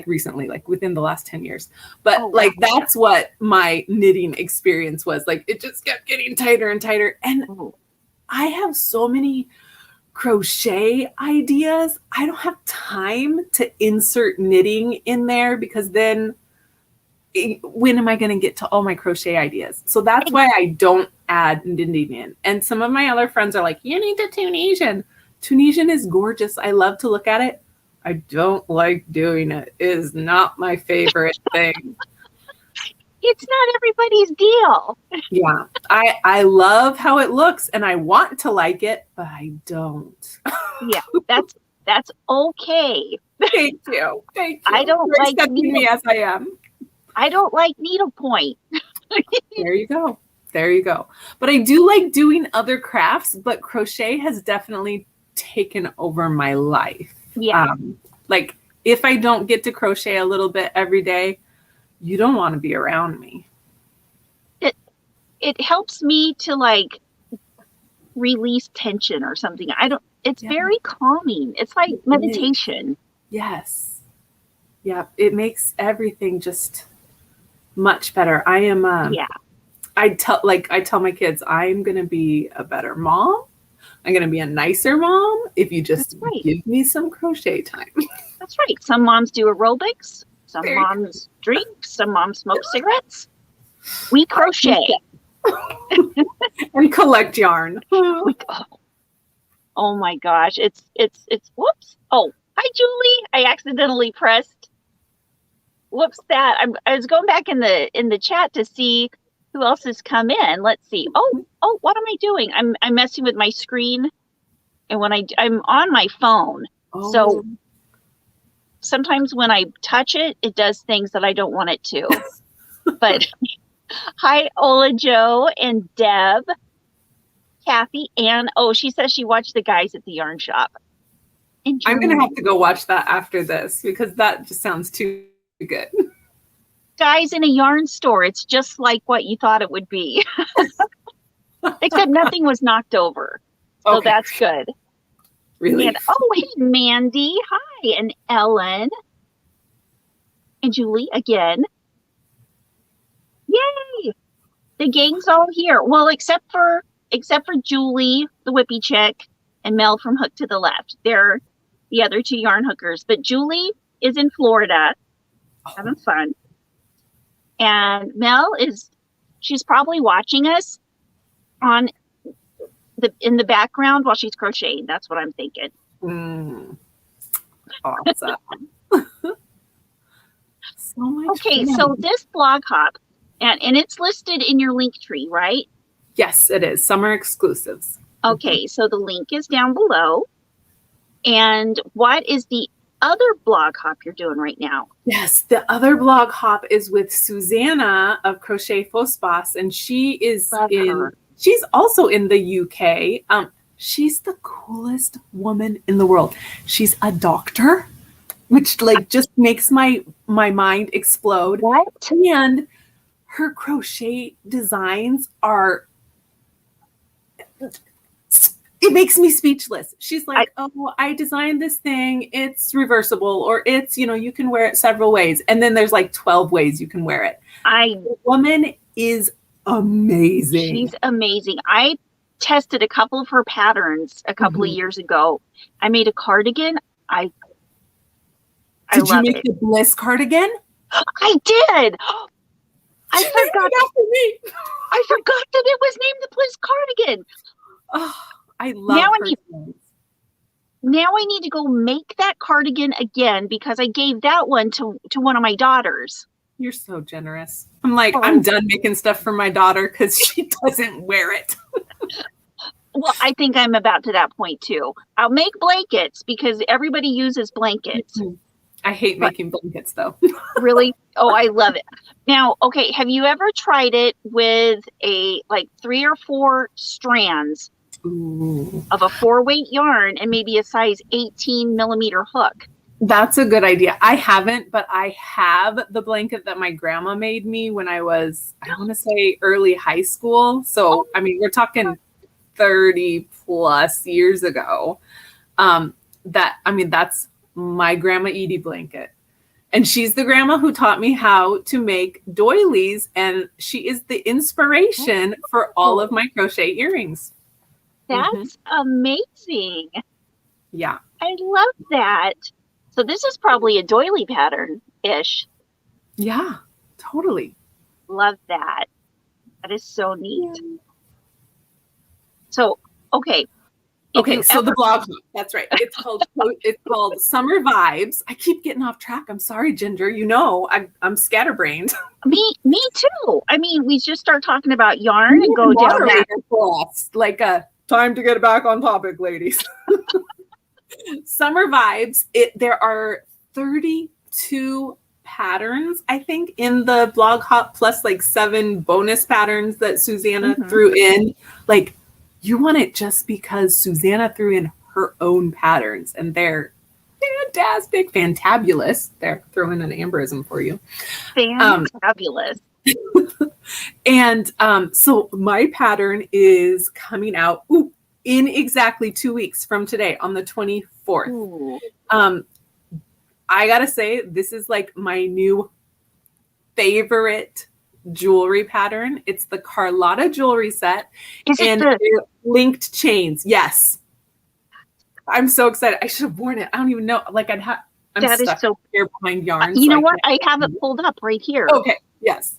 A: Recently, within the last 10 years. But that's what my knitting experience was. It just kept getting tighter and tighter. And I have so many crochet ideas. I don't have time to insert knitting in there because then when am I going to get to all my crochet ideas? So that's why I don't add knitting in. And some of my other friends are like, you need the Tunisian. Tunisian is gorgeous. I love to look at it. I don't like doing it. It is not my favorite thing.
B: It's not everybody's deal.
A: Yeah. I love how it looks and I want to like it, but I don't.
B: Yeah, that's okay.
A: Thank you.
B: I don't like
A: accepting me as I am.
B: I don't like needlepoint.
A: There you go. But I do like doing other crafts, but crochet has definitely taken over my life.
B: Yeah.
A: If I don't get to crochet a little bit every day, you don't want to be around me.
B: It helps me to release tension or something. It's very calming. It's like meditation.
A: Yes. Yeah. It makes everything just much better. I am I tell my kids I'm going to be a better mom, I'm going to be a nicer mom if you just
B: right.
A: give me some crochet time.
B: That's right. Some moms do aerobics. Some moms drink. Some moms smoke cigarettes. We crochet.
A: And collect yarn.
B: Oh my gosh. It's whoops. Oh, hi Julie. I accidentally pressed whoops that. I was going back in the chat to see who else has come in. Let's see. Oh, what am I doing? I'm messing with my screen, and when I'm on my phone.
A: Oh.
B: So sometimes when I touch it, it does things that I don't want it to. But hi, Ola Joe and Deb, Kathy, Ann. Oh, she says she watched the guys at the yarn shop.
A: I'm going to have to go watch that after this because that just sounds too good.
B: Guys in a yarn store. It's just like what you thought it would be. Except nothing was knocked over. So that's good.
A: Really?
B: And, hey, Mandy. Hi. And Ellen. And Julie again. Yay. The gang's all here. Well, except for Julie, the whippy chick, and Mel from Hook to the Left. They're the other two yarn hookers. But Julie is in Florida having fun. And Mel she's probably watching us in the background while she's crocheting. That's what I'm thinking.
A: Awesome. So much
B: okay,
A: fun.
B: so this blog hop, and it's listed in your link tree, right?
A: Yes, it is. Summer exclusives.
B: Okay, so the link is down below. And what is the other blog hop you're doing right now?
A: Yes, the other blog hop is with Susanna of Crochet Faux Boss, and she's also in the UK. She's the coolest woman in the world. She's a doctor, which just makes my mind explode.
B: What?
A: And her crochet designs are, it makes me speechless. She's like, I designed this thing. It's reversible, or it's, you can wear it several ways. And then there's 12 ways you can wear it. The woman is amazing.
B: She's amazing. I tested a couple of her patterns a couple of years ago. I made a cardigan.
A: Did you make the Bliss cardigan?
B: I did. I forgot that it was named the Bliss cardigan.
A: Oh, I love her.
B: Now I need to go make that cardigan again because I gave that one to one of my daughters.
A: You're so generous. I'm I'm done making stuff for my daughter because she doesn't wear it.
B: Well, I think I'm about to that point too. I'll make blankets because everybody uses blankets.
A: I hate making blankets though.
B: Really? Oh, I love it. Now, okay, have you ever tried it with a 3 or 4 strands of a 4-weight yarn and maybe a size 18 millimeter hook?
A: That's a good idea. I haven't, but I have the blanket that my grandma made me when I was, I want to say, early high school. So, I mean, we're talking 30 plus years ago. That's my grandma Edie blanket. And she's the grandma who taught me how to make doilies. And she is the inspiration for all of my crochet earrings.
B: That's amazing.
A: Yeah.
B: I love that. So this is probably a doily pattern-ish.
A: Yeah, totally.
B: Love that. That is so neat. So, okay.
A: So the blog, that's right. It's called Summer Vibes. I keep getting off track. I'm sorry, Ginger. I'm scatterbrained.
B: Me too. I mean, we just start talking about yarn and go down that.
A: Time to get back on topic, ladies. Summer Vibes. There are 32 patterns, I think, in the blog hop, plus 7 bonus patterns that Susanna threw in. You want it just because Susanna threw in her own patterns, and they're fantastic, fantabulous. They're throwing an Amberism for you.
B: Fantabulous.
A: And so my pattern is coming out in exactly 2 weeks from today, on the 24th. I gotta say, this is my new favorite jewelry pattern. It's the Carlotta jewelry set.
B: Is it
A: and
B: the
A: they're linked chains. Yes. I'm so excited. I should have worn it. I don't even know. Like I'm
B: that is
A: stuck
B: so
A: here behind yarn.
B: you
A: so
B: know what? I have it pulled up right here.
A: Okay. Yes.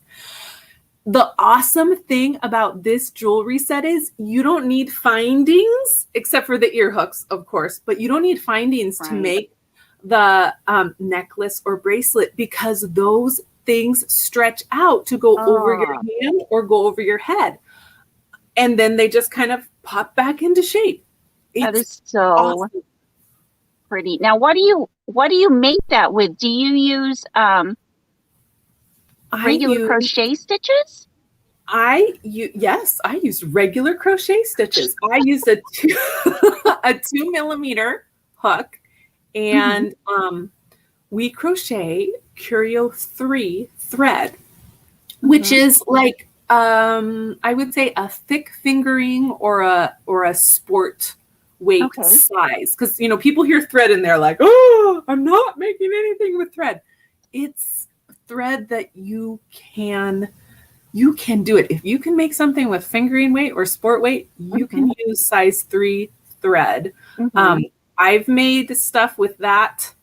A: The awesome thing about this jewelry set is you don't need findings, except for the ear hooks, of course, but you don't need findings to make the necklace or bracelet, because those things stretch out to go over your hand or go over your head. And then they just kind of pop back into shape.
B: That is so pretty. Now, what do you make that with? Do you use regular crochet stitches?
A: Yes, I use regular crochet stitches. I used a 2mm hook, and we crochet Curio 3 thread, which is like I would say a thick fingering or a sport weight size, because people hear thread and they're like, oh, I'm not making anything with thread. It's thread that you can do it. If you can make something with fingering weight or sport weight, you can use size 3 thread. I've made stuff with that.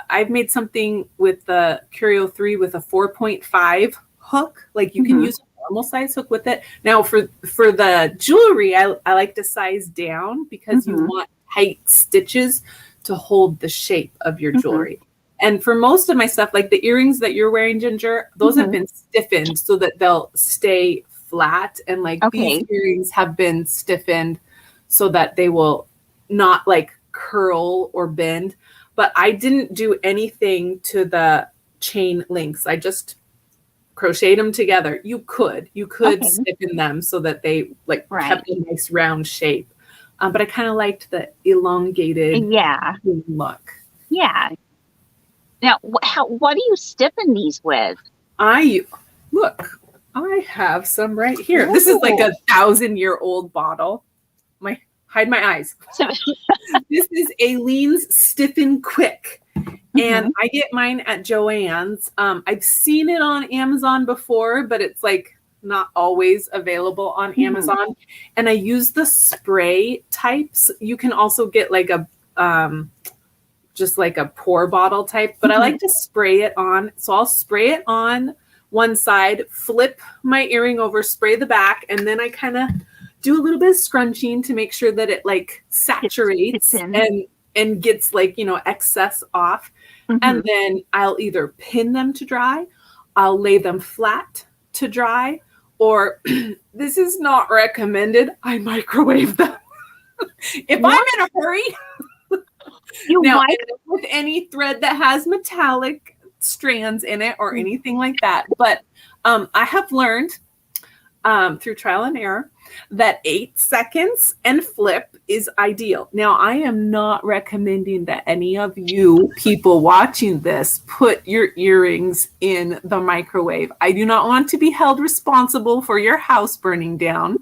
A: I've made something with the Curio 3 with a 4.5 hook. Like you can use a normal size hook with it. Now for the jewelry, I like to size down, because you want tight stitches to hold the shape of your jewelry. And for most of my stuff, like the earrings that you're wearing, Ginger, those have been stiffened so that they'll stay flat. And like these earrings have been stiffened so that they will not like curl or bend. But I didn't do anything to the chain links. I just crocheted them together. You could stiffen them so that they like kept a nice round shape. But I kind of liked the elongated look.
B: Yeah. Now, what do you stiffen these with?
A: I have some right here. This is like 1,000-year-old bottle. Hide my eyes. This is Aileen's Stiffen Quick. And I get mine at Joann's. I've seen it on Amazon before, but it's like not always available on Amazon. And I use the spray types. You can also get like a just like a pour bottle type, but I like to spray it on. So I'll spray it on one side, flip my earring over, spray the back, and then I kind of do a little bit of scrunching to make sure that it like saturates and gets like, excess off. And then I'll either pin them to dry, I'll lay them flat to dry, or this is not recommended, I microwave them. If I'm in a hurry, with any thread that has metallic strands in it or anything like that. But I have learned through trial and error that 8 seconds and flip is ideal. Now, I am not recommending that any of you people watching this put your earrings in the microwave. I do not want to be held responsible for your house burning down,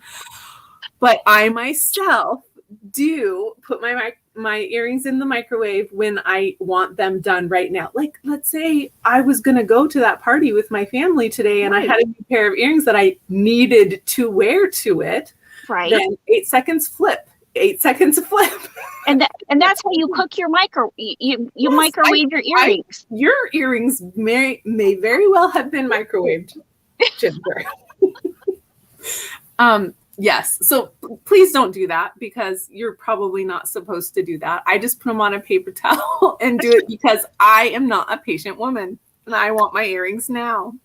A: but I myself do put my earrings in the microwave when I want them done right now. Like, let's say I was going to go to that party with my family today and I had a new pair of earrings that I needed to wear to it.
B: Right.
A: Then 8 seconds flip. 8 seconds flip.
B: And that's how you cook your you microwave your earrings.
A: Your earrings may very well have been microwaved, Ginger. Yes. So please don't do that, because you're probably not supposed to do that. I just put them on a paper towel and do it because I am not a patient woman and I want my earrings now.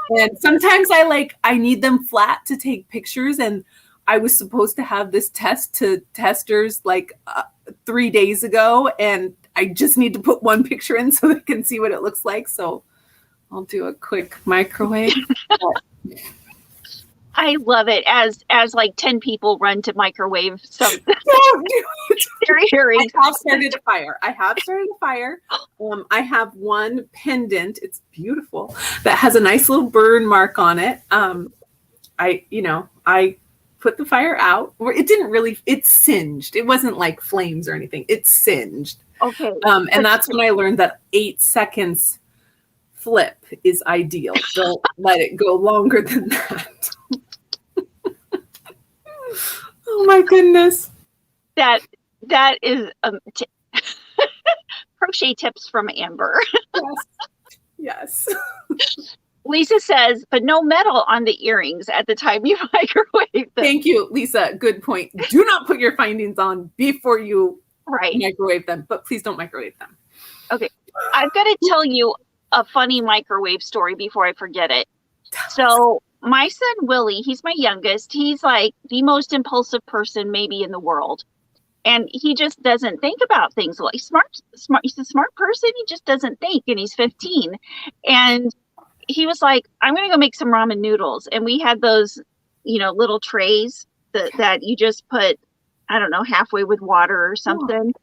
A: And sometimes I need them flat to take pictures. And I was supposed to have this test to testers 3 days ago. And I just need to put one picture in so they can see what it looks like. So I'll do a quick microwave.
B: I love it as 10 people run to microwave some their earrings.
A: I have started a fire. I have one pendant. It's beautiful. That has a nice little burn mark on it. I put the fire out. It's singed. It wasn't like flames or anything. It's singed.
B: Okay.
A: And that's when I learned that 8 seconds flip is ideal. Don't let it go longer than that. Oh my goodness.
B: That is crochet tips from Amber.
A: Yes.
B: Lisa says, but no metal on the earrings at the time you microwave them.
A: Thank you, Lisa. Good point. Do not put your findings on before you microwave them, but please don't microwave them.
B: Okay. I've got to tell you a funny microwave story before I forget it. So my son, Willie, he's my youngest. He's like the most impulsive person maybe in the world. And he just doesn't think about things. Well, he's smart. He's a smart person. He just doesn't think. And he's 15. And he was like, I'm going to go make some ramen noodles. And we had those, little trays that you just put, I don't know, halfway with water or something.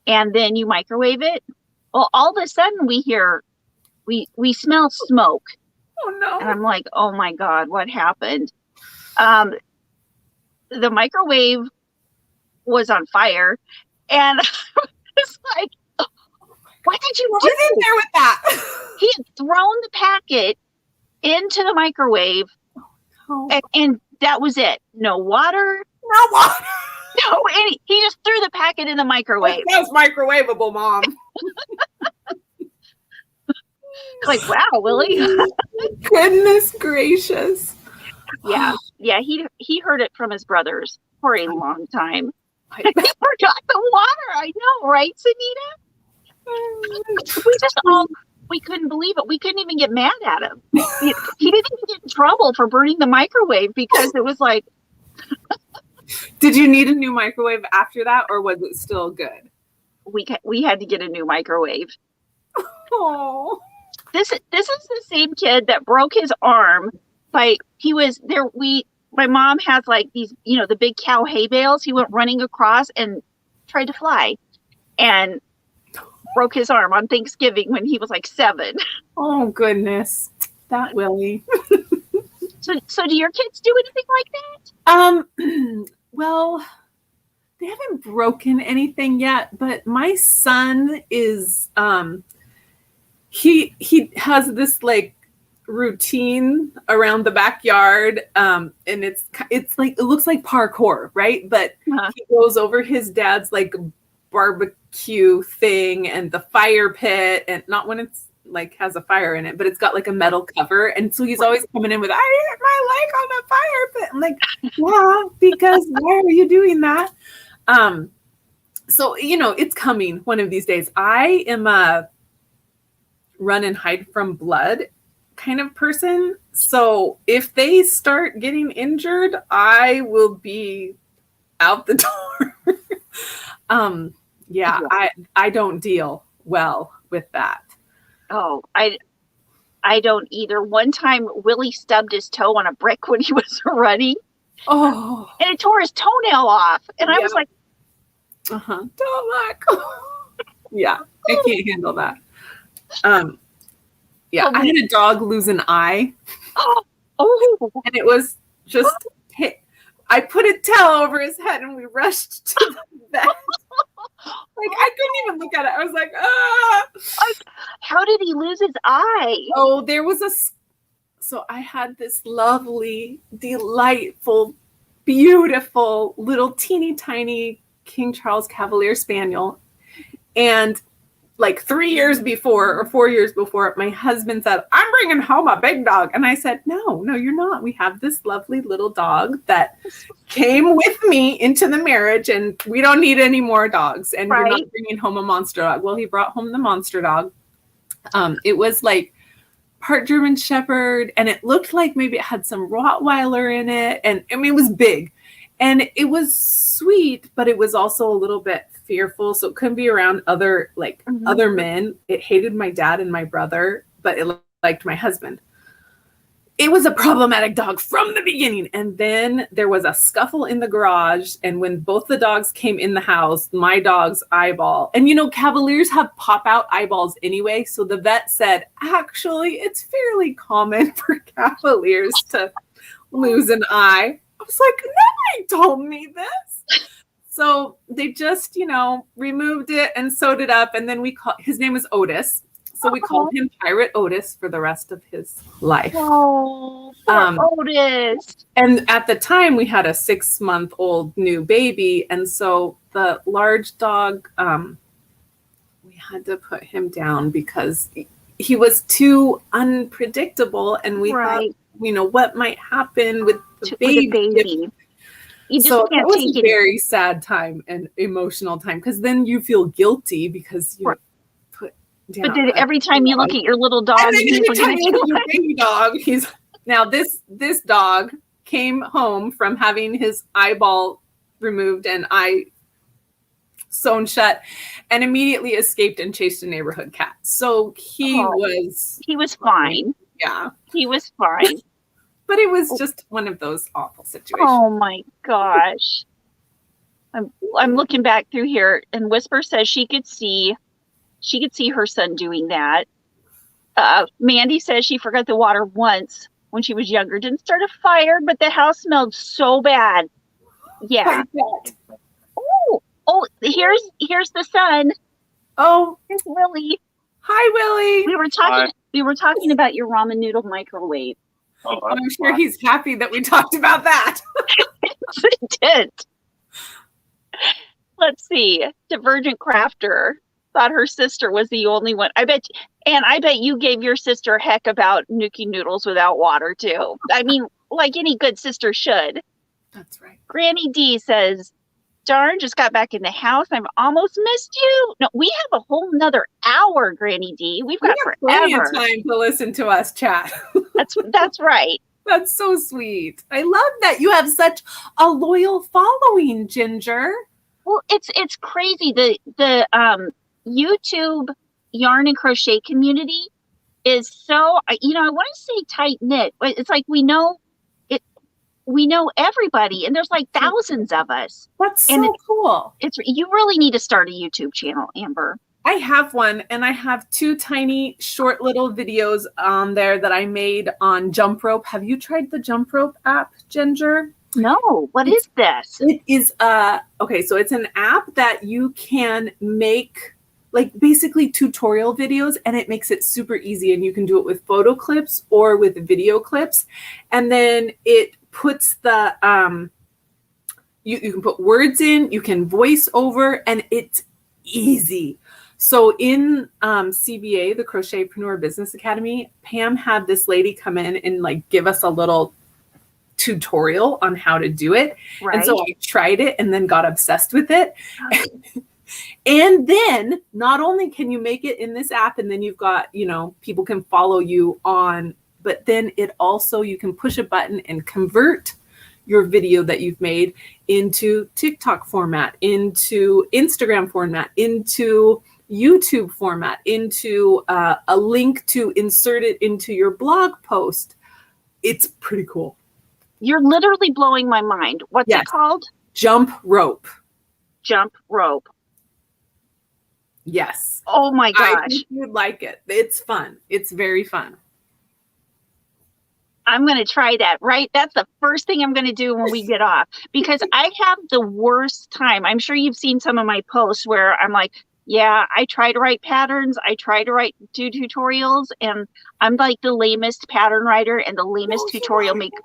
B: And then you microwave it. Well, all of a sudden we smell smoke.
A: Oh no.
B: And I'm like, oh my God, what happened? The microwave was on fire. And I was like, what did you do
A: in there with that?
B: He had thrown the packet into the microwave. And that was it. No water. No, he just threw the packet in the microwave.
A: That's microwavable, Mom.
B: Like, wow, Willie.
A: Goodness gracious.
B: Yeah. He heard it from his brothers for a long time. He forgot the water. I know, right, Sunita? We couldn't believe it. We couldn't even get mad at him. He didn't even get in trouble for burning the microwave because it was like.
A: Did you need a new microwave after that, or was it still good?
B: We had to get a new microwave.
A: Oh.
B: This is the same kid that broke his arm. He was there. My mom has like these, the big cow hay bales. He went running across and tried to fly, and broke his arm on Thanksgiving when he was like 7.
A: Oh goodness, that Willie.
B: So do your kids do anything like
A: that? Well, they haven't broken anything yet, but my son is he has this like routine around the backyard, and it's like, it looks like parkour, right? But he goes over his dad's like barbecue thing and the fire pit, and not when it's like has a fire in it, but it's got like a metal cover, and so he's always coming in with, I hit my leg on the fire pit. I'm like, yeah, because why are you doing that? So it's coming one of these days. I am a run and hide from blood kind of person, so if they start getting injured, I will be out the door. I don't deal well with that.
B: Oh, I don't either. One time Willie stubbed his toe on a brick when he was running.
A: Oh.
B: And it tore his toenail off. And I was like,
A: don't look. Yeah, I can't handle that. I had a dog lose an eye. And it was just I put a towel over his head and we rushed to the vet. Like, I couldn't even look at it. I was like,
B: how did he lose his eye?
A: Oh, there was so I had this lovely, delightful, beautiful, little teeny tiny King Charles Cavalier Spaniel. And like 3 years before or 4 years before, my husband said, I'm bringing home a big dog. And I said, no, you're not. We have this lovely little dog that came with me into the marriage, and we don't need any more dogs. And You're not bringing home a monster dog. Well, he brought home the monster dog. It was like part German Shepherd, and it looked like maybe it had some Rottweiler in it. And I mean, it was big. And it was sweet, but it was also a little bit fearful, so it couldn't be around other men. It hated my dad and my brother, but it liked my husband. It was a problematic dog from the beginning. And then there was a scuffle in the garage, and when both the dogs came in the house, my dog's eyeball, and Cavaliers have pop out eyeballs anyway, so the vet said, actually, it's fairly common for Cavaliers to lose an eye. I was like, nobody told me this. So they just, removed it and sewed it up. And then his name is Otis. So we called him Pirate Otis for the rest of his life.
B: Oh, Otis.
A: And at the time we had a 6-month-old new baby. And so the large dog, we had to put him down because he was too unpredictable. And we thought, what might happen with the baby.
B: You just
A: so
B: can't
A: it was
B: take
A: a very sad time and emotional time because then you feel guilty because you put down.
B: But then every time you look at your little dog,
A: and then every time you look at your baby dog, now this dog came home from having his eyeball removed and eye sewn shut, and immediately escaped and chased a neighborhood cat. So he was
B: fine.
A: Yeah,
B: he was fine.
A: But it was just one of those awful situations.
B: Oh my gosh. I'm looking back through here, and Whisper says she could see her son doing that. Mandy says she forgot the water once when she was younger. Didn't start a fire, but the house smelled so bad. Yeah. Oh, here's the son.
A: Oh,
B: here's Willie.
A: Hi, Willie.
B: We were talking about your ramen noodle microwave.
A: Oh, I'm sure he's happy that we talked about that.
B: It did. Let's see. Divergent Crafter thought her sister was the only one. I bet you gave your sister heck about Nuki noodles without water too. I mean, like any good sister should.
A: That's right.
B: Granny D says, darn, just got back in the house. I've almost missed you. No, we have a whole nother hour, Granny D. We've got
A: plenty of time to listen to us chat.
B: That's right.
A: That's so sweet. I love that you have such a loyal following, Ginger.
B: Well, it's crazy. The YouTube yarn and crochet community is so, I want to say tight knit, but it's like we know everybody, and there's like thousands of us.
A: That's so cool.
B: You really need to start a YouTube channel, Amber.
A: I have one, and I have 2 tiny short little videos on there that I made on Jump Rope. Have you tried the Jump Rope app, Ginger?
B: No. What is this?
A: It is okay, so it's an app that you can make like basically tutorial videos, and it makes it super easy, and you can do it with photo clips or with video clips, and then it puts the you can put words in, you can voice over, and it's easy. So in CBA, the Crochetpreneur Business Academy, Pam had this lady come in and like give us a little tutorial on how to do it. Right. And so I tried it and then got obsessed with it. And then not only can you make it in this app, and then you've got, people can follow you on, but then it also, you can push a button and convert your video that you've made into TikTok format, into Instagram format, into YouTube format, into a link to insert it into your blog post. It's pretty cool.
B: You're literally blowing my mind. What's it called?
A: Jump Rope.
B: Jump Rope.
A: Yes.
B: Oh my gosh.
A: I think you'd like it. It's fun. It's very fun.
B: I'm going to try that, right? That's the first thing I'm going to do when we get off, because I have the worst time. I'm sure you've seen some of my posts where I'm like, yeah, I try to write patterns. I try to do tutorials, and I'm like the lamest pattern writer and the lamest tutorial maker.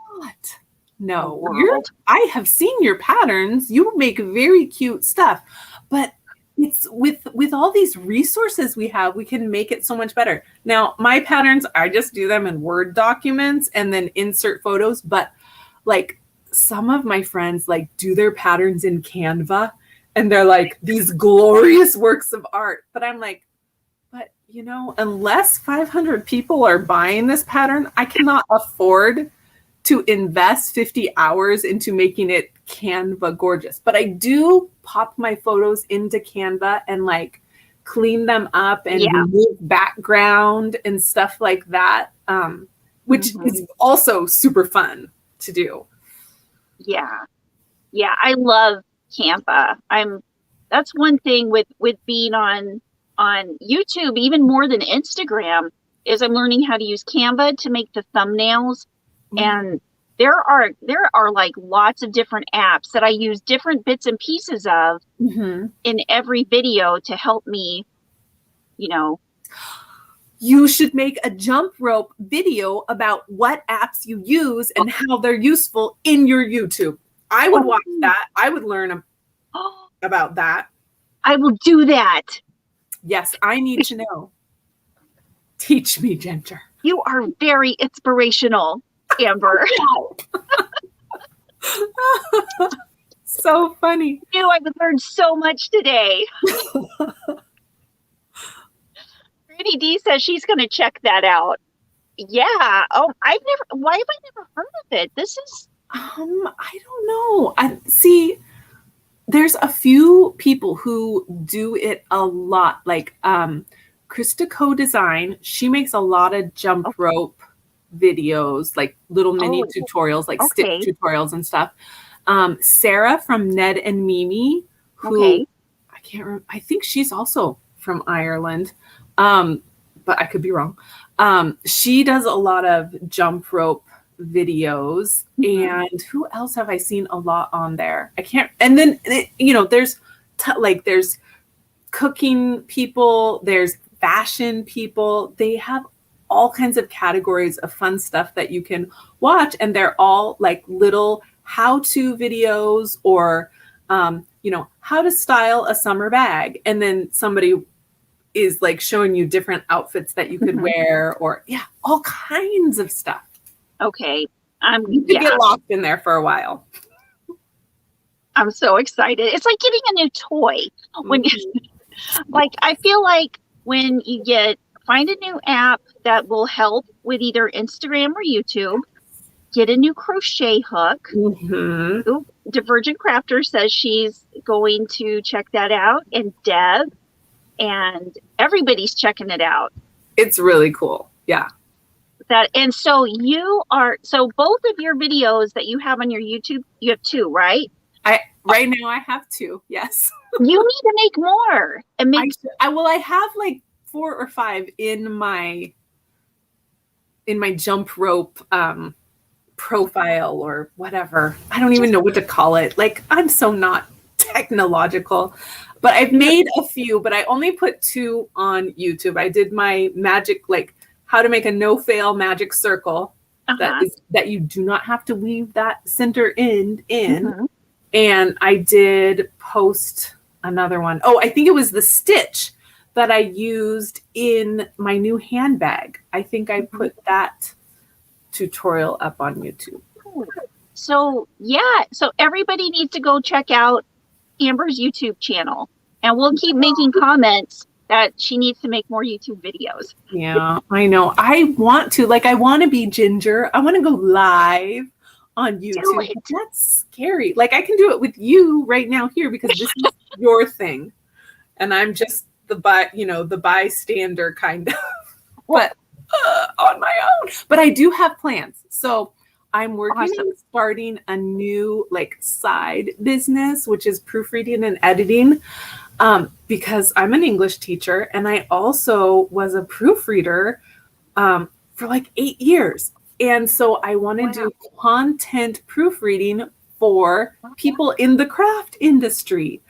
A: No, I have seen your patterns. You make very cute stuff, but it's with all these resources we have, we can make it so much better. Now, my patterns, I just do them in Word documents and then insert photos, but like some of my friends like do their patterns in Canva, and they're like these glorious works of art. But I'm like, but unless 500 people are buying this pattern, I cannot afford to invest 50 hours into making it Canva gorgeous. But I do pop my photos into Canva and like clean them up and remove background and stuff like that, which is also super fun to do. Yeah,
B: I love Canva. That's one thing with being on YouTube, even more than Instagram, is I'm learning how to use Canva to make the thumbnails. And there are like lots of different apps that I use different bits and pieces of in every video to help me,
A: you should make a jump rope video about what apps you use and how they're useful in your YouTube. I would watch that. I would learn about that.
B: I will do that.
A: Yes, I need to know. Teach me, Ginger.
B: You are very inspirational, Amber.
A: So funny.
B: I would learn so much today. Pretty D says she's going to check that out. Yeah. Oh, why have I never heard of it? This is.
A: I don't know. I see. There's a few people who do it a lot. Like Krista Co-Design. She makes a lot of jump rope videos, like little mini tutorials, like stick tutorials and stuff. Sarah from Ned and Mimi, who I can't remember. I think she's also from Ireland. But I could be wrong. She does a lot of jump rope videos. And who else have I seen a lot on there? I can't. And then, there's there's cooking people, there's fashion people. They have all kinds of categories of fun stuff that you can watch. And they're all like little how-to videos or, how to style a summer bag. And then somebody is like showing you different outfits that you could wear or all kinds of stuff. Okay. You could get lost in there for a while.
B: I'm so excited. It's like getting a new toy. When I feel like when you find a new app that will help with either Instagram or YouTube, get a new crochet hook. Ooh, Divergent Crafter says she's going to check that out. And Deb, and everybody's checking it out.
A: It's really cool. Yeah.
B: So both of your videos that you have on your YouTube, you have 2, right?
A: Right now I have 2. Yes.
B: You need to make more. And
A: I have like 4 or 5 in my jump rope profile or whatever. I don't even know what to call it. Like, I'm so not technological. But I've made a few, but I only put 2 on YouTube. I did my magic, like how to make a no-fail magic circle that you do not have to weave that center end in. And I did post another one. Oh, I think it was the stitch that I used in my new handbag. I think I put that tutorial up on YouTube.
B: So everybody needs to go check out Amber's YouTube channel, and we'll keep making comments that she needs to make more YouTube videos.
A: Yeah, I know. I want to be Ginger. I want to go live on YouTube. That's scary. Like, I can do it with you right now here because this is your thing, and I'm just the bystander kind of, but on my own. But I do have plans, so I'm working on starting a new side business, which is proofreading and editing, because I'm an English teacher and I also was a proofreader for 8 years. And so I want to do content proofreading for people in the craft industry.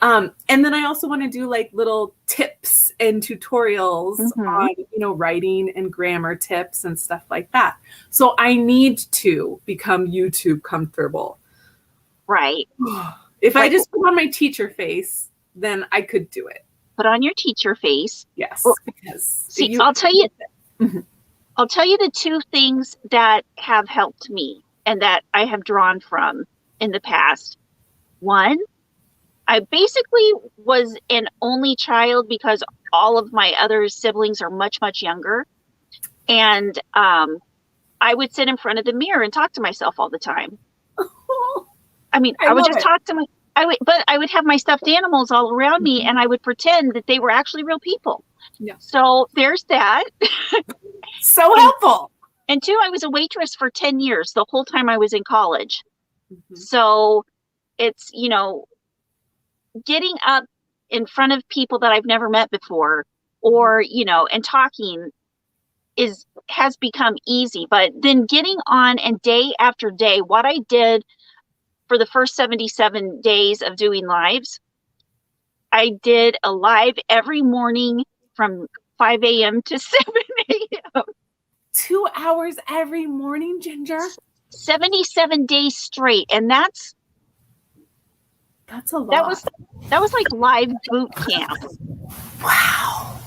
A: And then I also want to do little tips and tutorials on, writing and grammar tips and stuff like that. So I need to become YouTube comfortable.
B: Right.
A: If I just put on my teacher face, then I could do it.
B: Put on your teacher face.
A: Yes. Because
B: I'll tell you. I'll tell you the 2 things that have helped me and that I have drawn from in the past. One, I basically was an only child because all of my other siblings are much, much younger. And I would sit in front of the mirror and talk to myself all the time. I would just talk to but I would have my stuffed animals all around me and I would pretend that they were actually real people. Yeah. So there's that.
A: So helpful.
B: And 2, I was a waitress for 10 years, the whole time I was in college. So it's, getting up in front of people that I've never met before or, and talking has become easy. But then getting on and day after day, what I did for the first 77 days of doing lives, I did a live every morning from 5 a.m. to 7 a.m.
A: 2 hours every morning, Ginger?
B: 77 days straight. And that's
A: a lot.
B: That was like live boot camp.
A: Wow.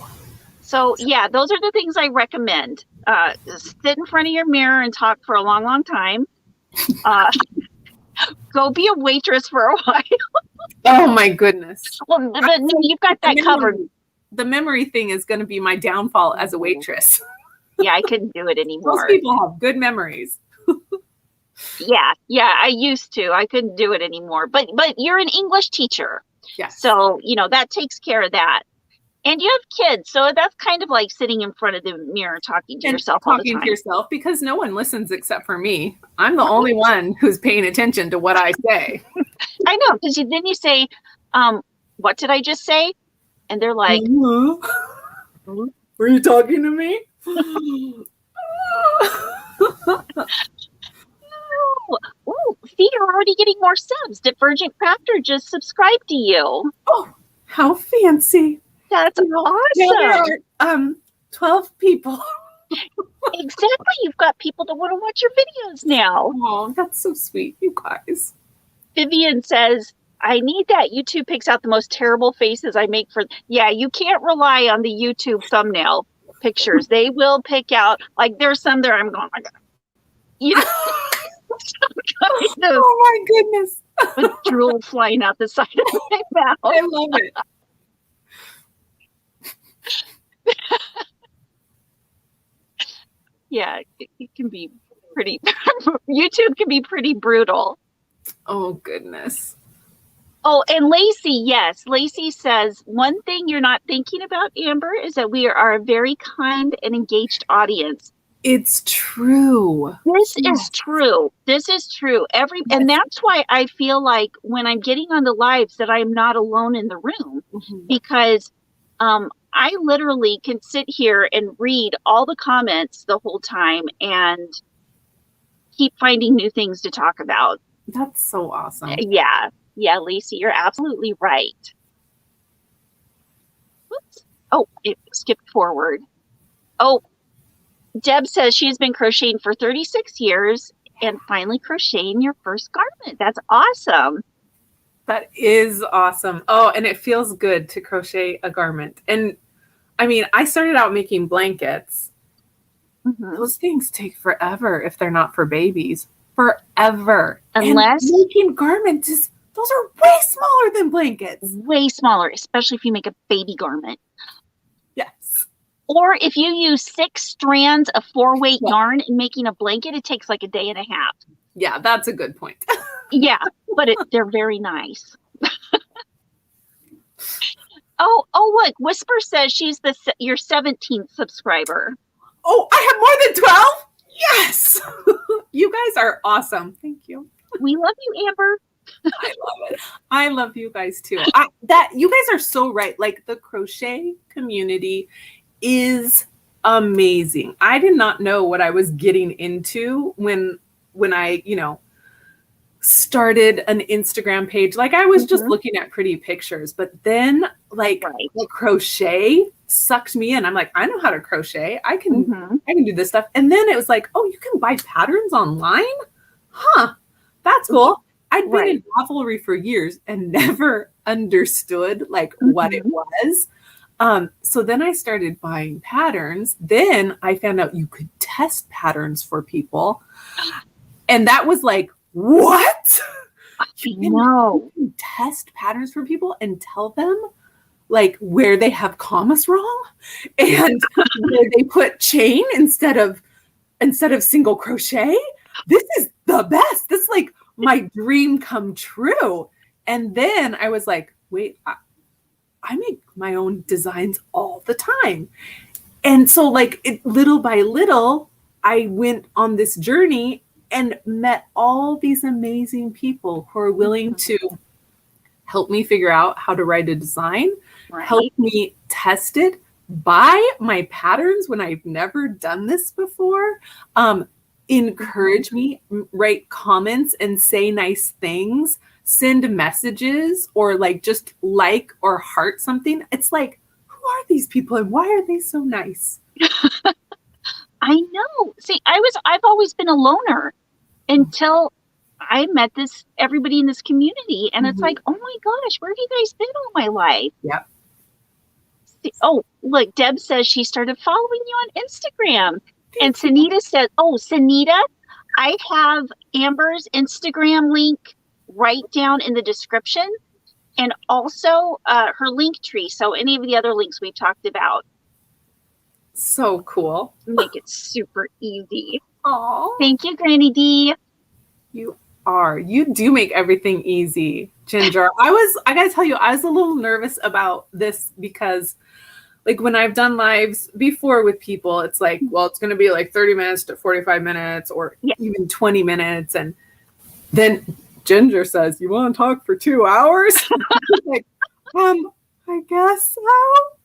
B: So yeah, those are the things I recommend. Sit in front of your mirror and talk for a long, long time. Go be a waitress for a while.
A: Oh my goodness.
B: Well, but no, you've got that covered.
A: The memory thing is going to be my downfall as a waitress.
B: Yeah, I couldn't do it anymore.
A: Most people have good memories.
B: Yeah, I used to. I couldn't do it anymore. But you're an English teacher.
A: Yes.
B: So, that takes care of that. And you have kids, so that's kind of like sitting in front of the mirror talking to yourself all the time.
A: Talking to yourself because no one listens except for me. I'm the only one who's paying attention to what I say.
B: I know, because then you say, what did I just say? And they're like,
A: were you talking to me?
B: Oh, see, you're already getting more subs. Divergent Crafter just subscribed to you.
A: Oh, how fancy.
B: That's awesome.
A: There are 12 people.
B: Exactly. You've got people that want to watch your videos now.
A: Oh, that's so sweet, you guys.
B: Vivian says, I need that. YouTube picks out the most terrible faces I make for... Yeah, you can't rely on the YouTube thumbnail pictures. They will pick out... Like, there's some there I'm going, oh my God.
A: Oh my goodness.
B: With drool flying out the side of my mouth.
A: I love it.
B: Yeah, it can be pretty... YouTube can be pretty brutal.
A: Oh, goodness.
B: Oh, and Lacey, yes. Lacey says, one thing you're not thinking about, Amber, is that we are a very kind and engaged audience.
A: It's true.
B: This is true. This is true. And that's why I feel like when I'm getting on the lives that I'm not alone in the room, because I literally can sit here and read all the comments the whole time and keep finding new things to talk about.
A: That's so awesome.
B: Yeah, Lacey, you're absolutely right. Whoops. Oh, it skipped forward. Oh, Deb says she's been crocheting for 36 years and finally crocheting your first garment. That's awesome.
A: That is awesome. Oh, and it feels good to crochet a garment. And I mean, I started out making blankets. Those things take forever if they're not for babies. Forever.
B: Unless
A: and making garments those are way smaller than blankets.
B: Way smaller, especially if you make a baby garment.
A: Yes.
B: Or if you use 6 strands of 4-weight yarn in making a blanket, it takes like a day and a half.
A: Yeah, that's a good point.
B: Yeah, but they're very nice. Oh, look, Whisper says she's your 17th subscriber.
A: Oh, I have more than 12? Yes. You guys are awesome. Thank you.
B: We love you, Amber.
A: I love it. I love you guys too. You guys are so right. Like, the crochet community is amazing. I did not know what I was getting into when I, started an Instagram page. Like, I was just looking at pretty pictures, but then the crochet sucked me in. I'm like, I know how to crochet. I can do this stuff. And then it was like, oh, you can buy patterns online? Huh. That's cool. I'd been in Ravelry for years and never understood what it was. So then I started buying patterns. Then I found out you could test patterns for people. And that was like, what? You can test patterns for people and tell them where they have commas wrong and where they put chain instead of single crochet. This is the best. This is like my dream come true. And then I was like, wait, I make my own designs all the time. And so little by little, I went on this journey and met all these amazing people who are willing to help me figure out how to write a design, help me test it, buy my patterns when I've never done this before, encourage me, write comments and say nice things, send messages or just or heart something. It's like, who are these people and why are they so nice?
B: I know. See, I've always been a loner until I met everybody in this community, and it's like, oh my gosh, where have you guys been all my life?
A: Yep.
B: See, oh, look, Deb says she started following you on Instagram. And Sanita said, oh, Sanita, I have Amber's Instagram link right down in the description, and also her link tree. So any of the other links we've talked about.
A: So cool.
B: Make it super easy.
A: Oh,
B: thank you, Granny D.
A: You do make everything easy, Ginger. I gotta tell you, I was a little nervous about this because like when I've done lives before with people, it's like, well, it's going to be like 30 minutes to 45 minutes or even 20 minutes. And then Ginger says, you want to talk for 2 hours? Like, I guess so.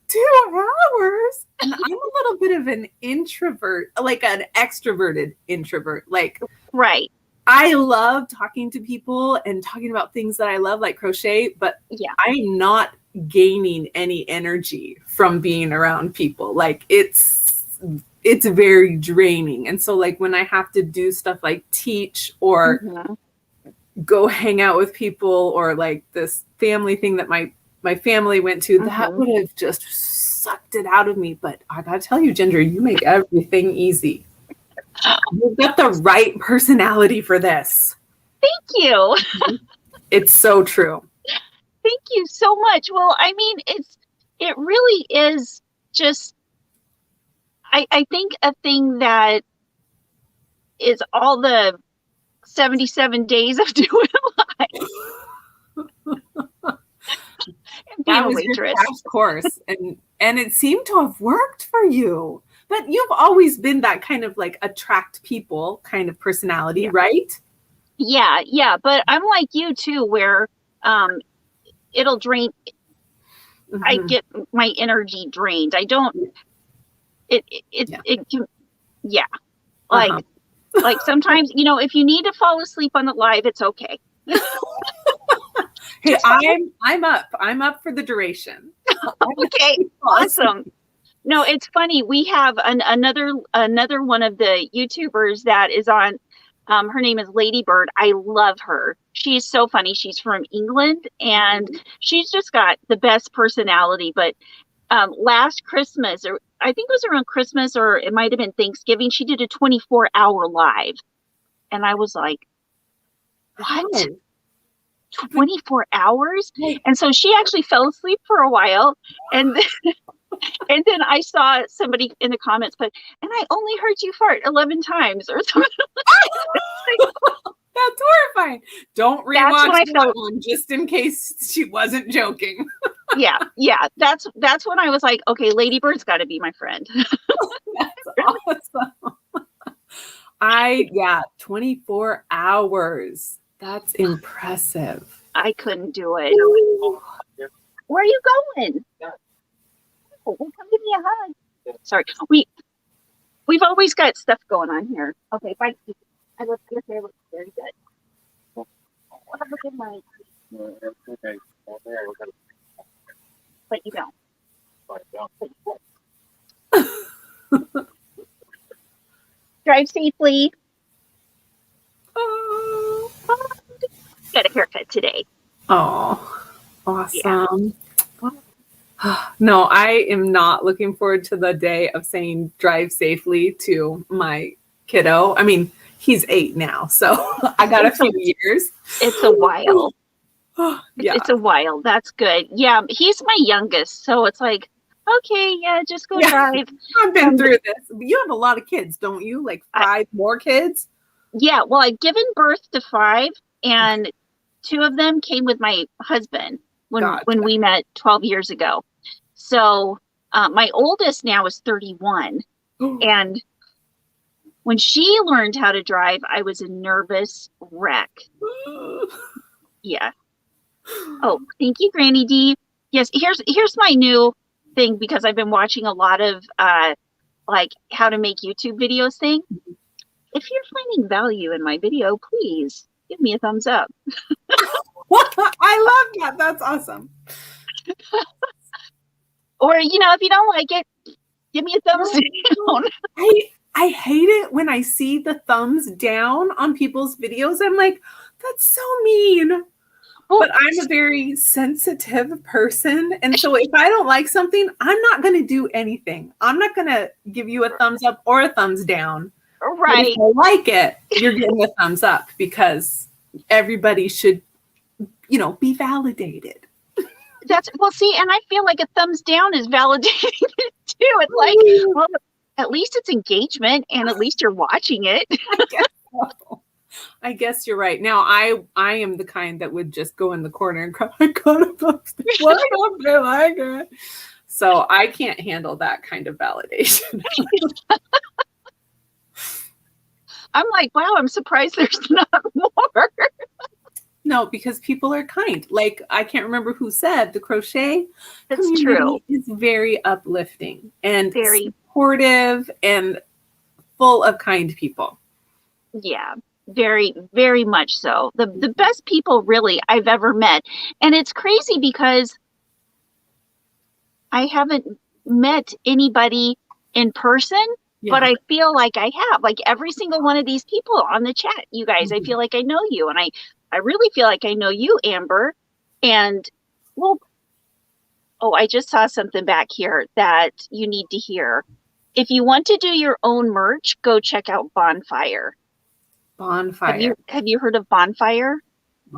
A: 2 hours. And I'm a little bit of an introvert, like an extroverted introvert. Like,
B: right.
A: I love talking to people and talking about things that I love, like crochet, but I'm not gaining any energy from being around people. Like it's very draining. And so like when I have to do stuff like teach or go hang out with people or like this family thing that my family went to, that would have just sucked it out of me. But I gotta tell you, Ginger, you make everything easy. You've got the right personality for this.
B: Thank you.
A: It's so true.
B: Thank you so much. Well, I mean, it really is just, I think a thing that is all the 77 days of doing life.
A: That was your crash course. And it seemed to have worked for you. But you've always been that kind of like attract people kind of personality, right?
B: Yeah. But I'm like you too, where it'll drain. I get my energy drained. I don't. Like sometimes, if you need to fall asleep on the live, it's okay.
A: Hey, I'm up for the duration.
B: Okay, awesome. No, it's funny. We have another one of the YouTubers that is on. Her name is Ladybird. I love her. She's so funny. She's from England, and she's just got the best personality. But last Christmas, or I think it was around Christmas, or it might have been Thanksgiving, she did a 24-hour live, and I was like, "What? 24 hours?" And so she actually fell asleep for a while, and and then I saw somebody in the comments put, "And I only heard you fart 11 times," or something.
A: That's horrifying. Don't rewatch that one just in case she wasn't joking.
B: Yeah. That's when I was like, okay, Ladybird's got to be my friend.
A: That's awesome. 24 hours. That's impressive.
B: I couldn't do it. Where are you going? Oh, come give me a hug. Sorry. We've always got stuff going on here. Okay, bye. I love your hair. Looks very good. Have a good night. But you don't. Drive safely.
A: Oh.
B: Got a haircut today.
A: Oh, awesome. Yeah. No, I am not looking forward to the day of saying drive safely to my kiddo. I mean, he's 8 now, so I got a few years.
B: It's a while.
A: Yeah.
B: It's a while. That's good. Yeah, he's my youngest, so it's like, okay, yeah, just go drive.
A: I've been through this. You have a lot of kids, don't you? Like 5 more kids?
B: Yeah, well, I've given birth to 5, and 2 of them came with my husband when we met 12 years ago. So my oldest now is 31, and when she learned how to drive, I was a nervous wreck. Yeah. Oh, thank you, Granny D. Yes, here's my new thing, because I've been watching a lot of like how to make YouTube videos thing. If you're finding value in my video, please give me a thumbs up.
A: I love that. That's awesome.
B: Or, if you don't like it, give me a thumbs down.
A: I hate it when I see the thumbs down on people's videos. I'm like, that's so mean.
B: Well,
A: but I'm a very sensitive person. And so if I don't like something, I'm not going to do anything. I'm not going to give you a thumbs up or a thumbs down.
B: right.
A: But if I like it, you're getting a thumbs up because everybody should, be validated.
B: See, and I feel like a thumbs down is validating it too. It's like, well, at least it's engagement and at least you're watching it.
A: I guess you're right. Now, I am the kind that would just go in the corner and cry, I got a thumbs down. Why don't they like it? So I can't handle that kind of validation.
B: I'm like, wow, I'm surprised there's not more.
A: No, because people are kind. Like, I can't remember who said the crochet
B: That's true.
A: is very uplifting and
B: Very
A: supportive and full of kind people.
B: Yeah, very, very much so. The best people really I've ever met. And it's crazy because I haven't met anybody in person, but I feel like I have. Like every single one of these people on the chat, you guys, I feel like I know you. And I really feel like I know you, Amber. And I just saw something back here that you need to hear. If you want to do your own merch, go check out Bonfire.
A: Bonfire.
B: Have you heard of Bonfire?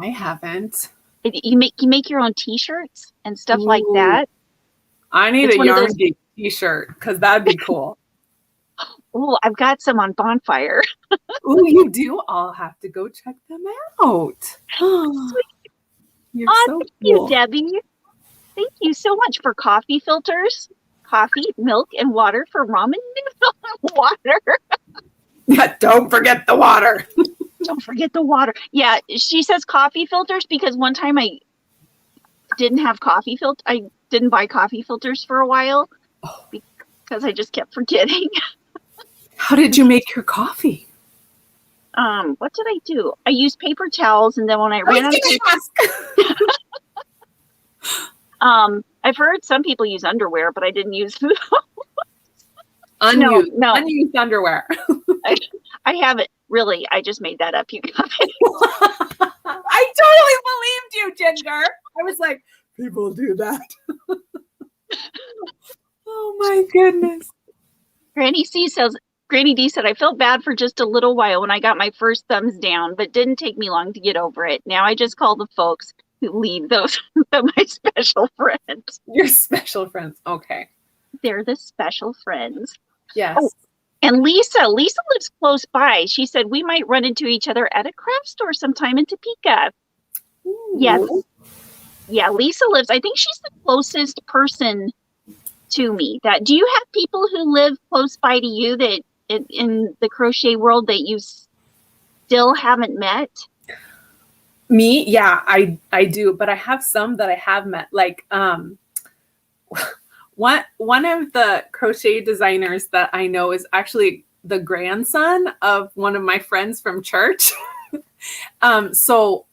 A: I haven't.
B: You make your own t-shirts and stuff like that.
A: I need a Yarn Geek t-shirt because that'd be cool.
B: Oh, I've got some on Bonfire.
A: Oh, you do? I'll have to go check them out. You're so cool.
B: Thank you, Debbie. Thank you so much for coffee filters, coffee, milk, and water for ramen noodle water.
A: Yeah, don't forget the water.
B: Don't forget the water. Yeah, she says coffee filters because one time I didn't have coffee filter. I didn't buy coffee filters for a while because I just kept forgetting.
A: How did you make your coffee?
B: What did I do? I used paper towels, and then when I ran out of paper, I've heard some people use underwear, but I didn't use those.
A: Unused underwear.
B: I haven't really. I just made that up, you guys.
A: I totally believed you, Ginger. I was like, people do that. Oh my goodness.
B: Granny D said, I felt bad for just a little while when I got my first thumbs down, but didn't take me long to get over it. Now I just call the folks who leave those my special friends.
A: Your special friends. Okay.
B: They're the special friends.
A: Yes.
B: Oh, and Lisa lives close by. She said we might run into each other at a craft store sometime in Topeka.
A: Ooh.
B: Yes. Yeah, Lisa lives, I think she's the closest person to me. Do you have people who live close by to you that in the crochet world that you still haven't met?
A: Me? Yeah, I do, but I have some that I have met. Like one of the crochet designers that I know is actually the grandson of one of my friends from church. So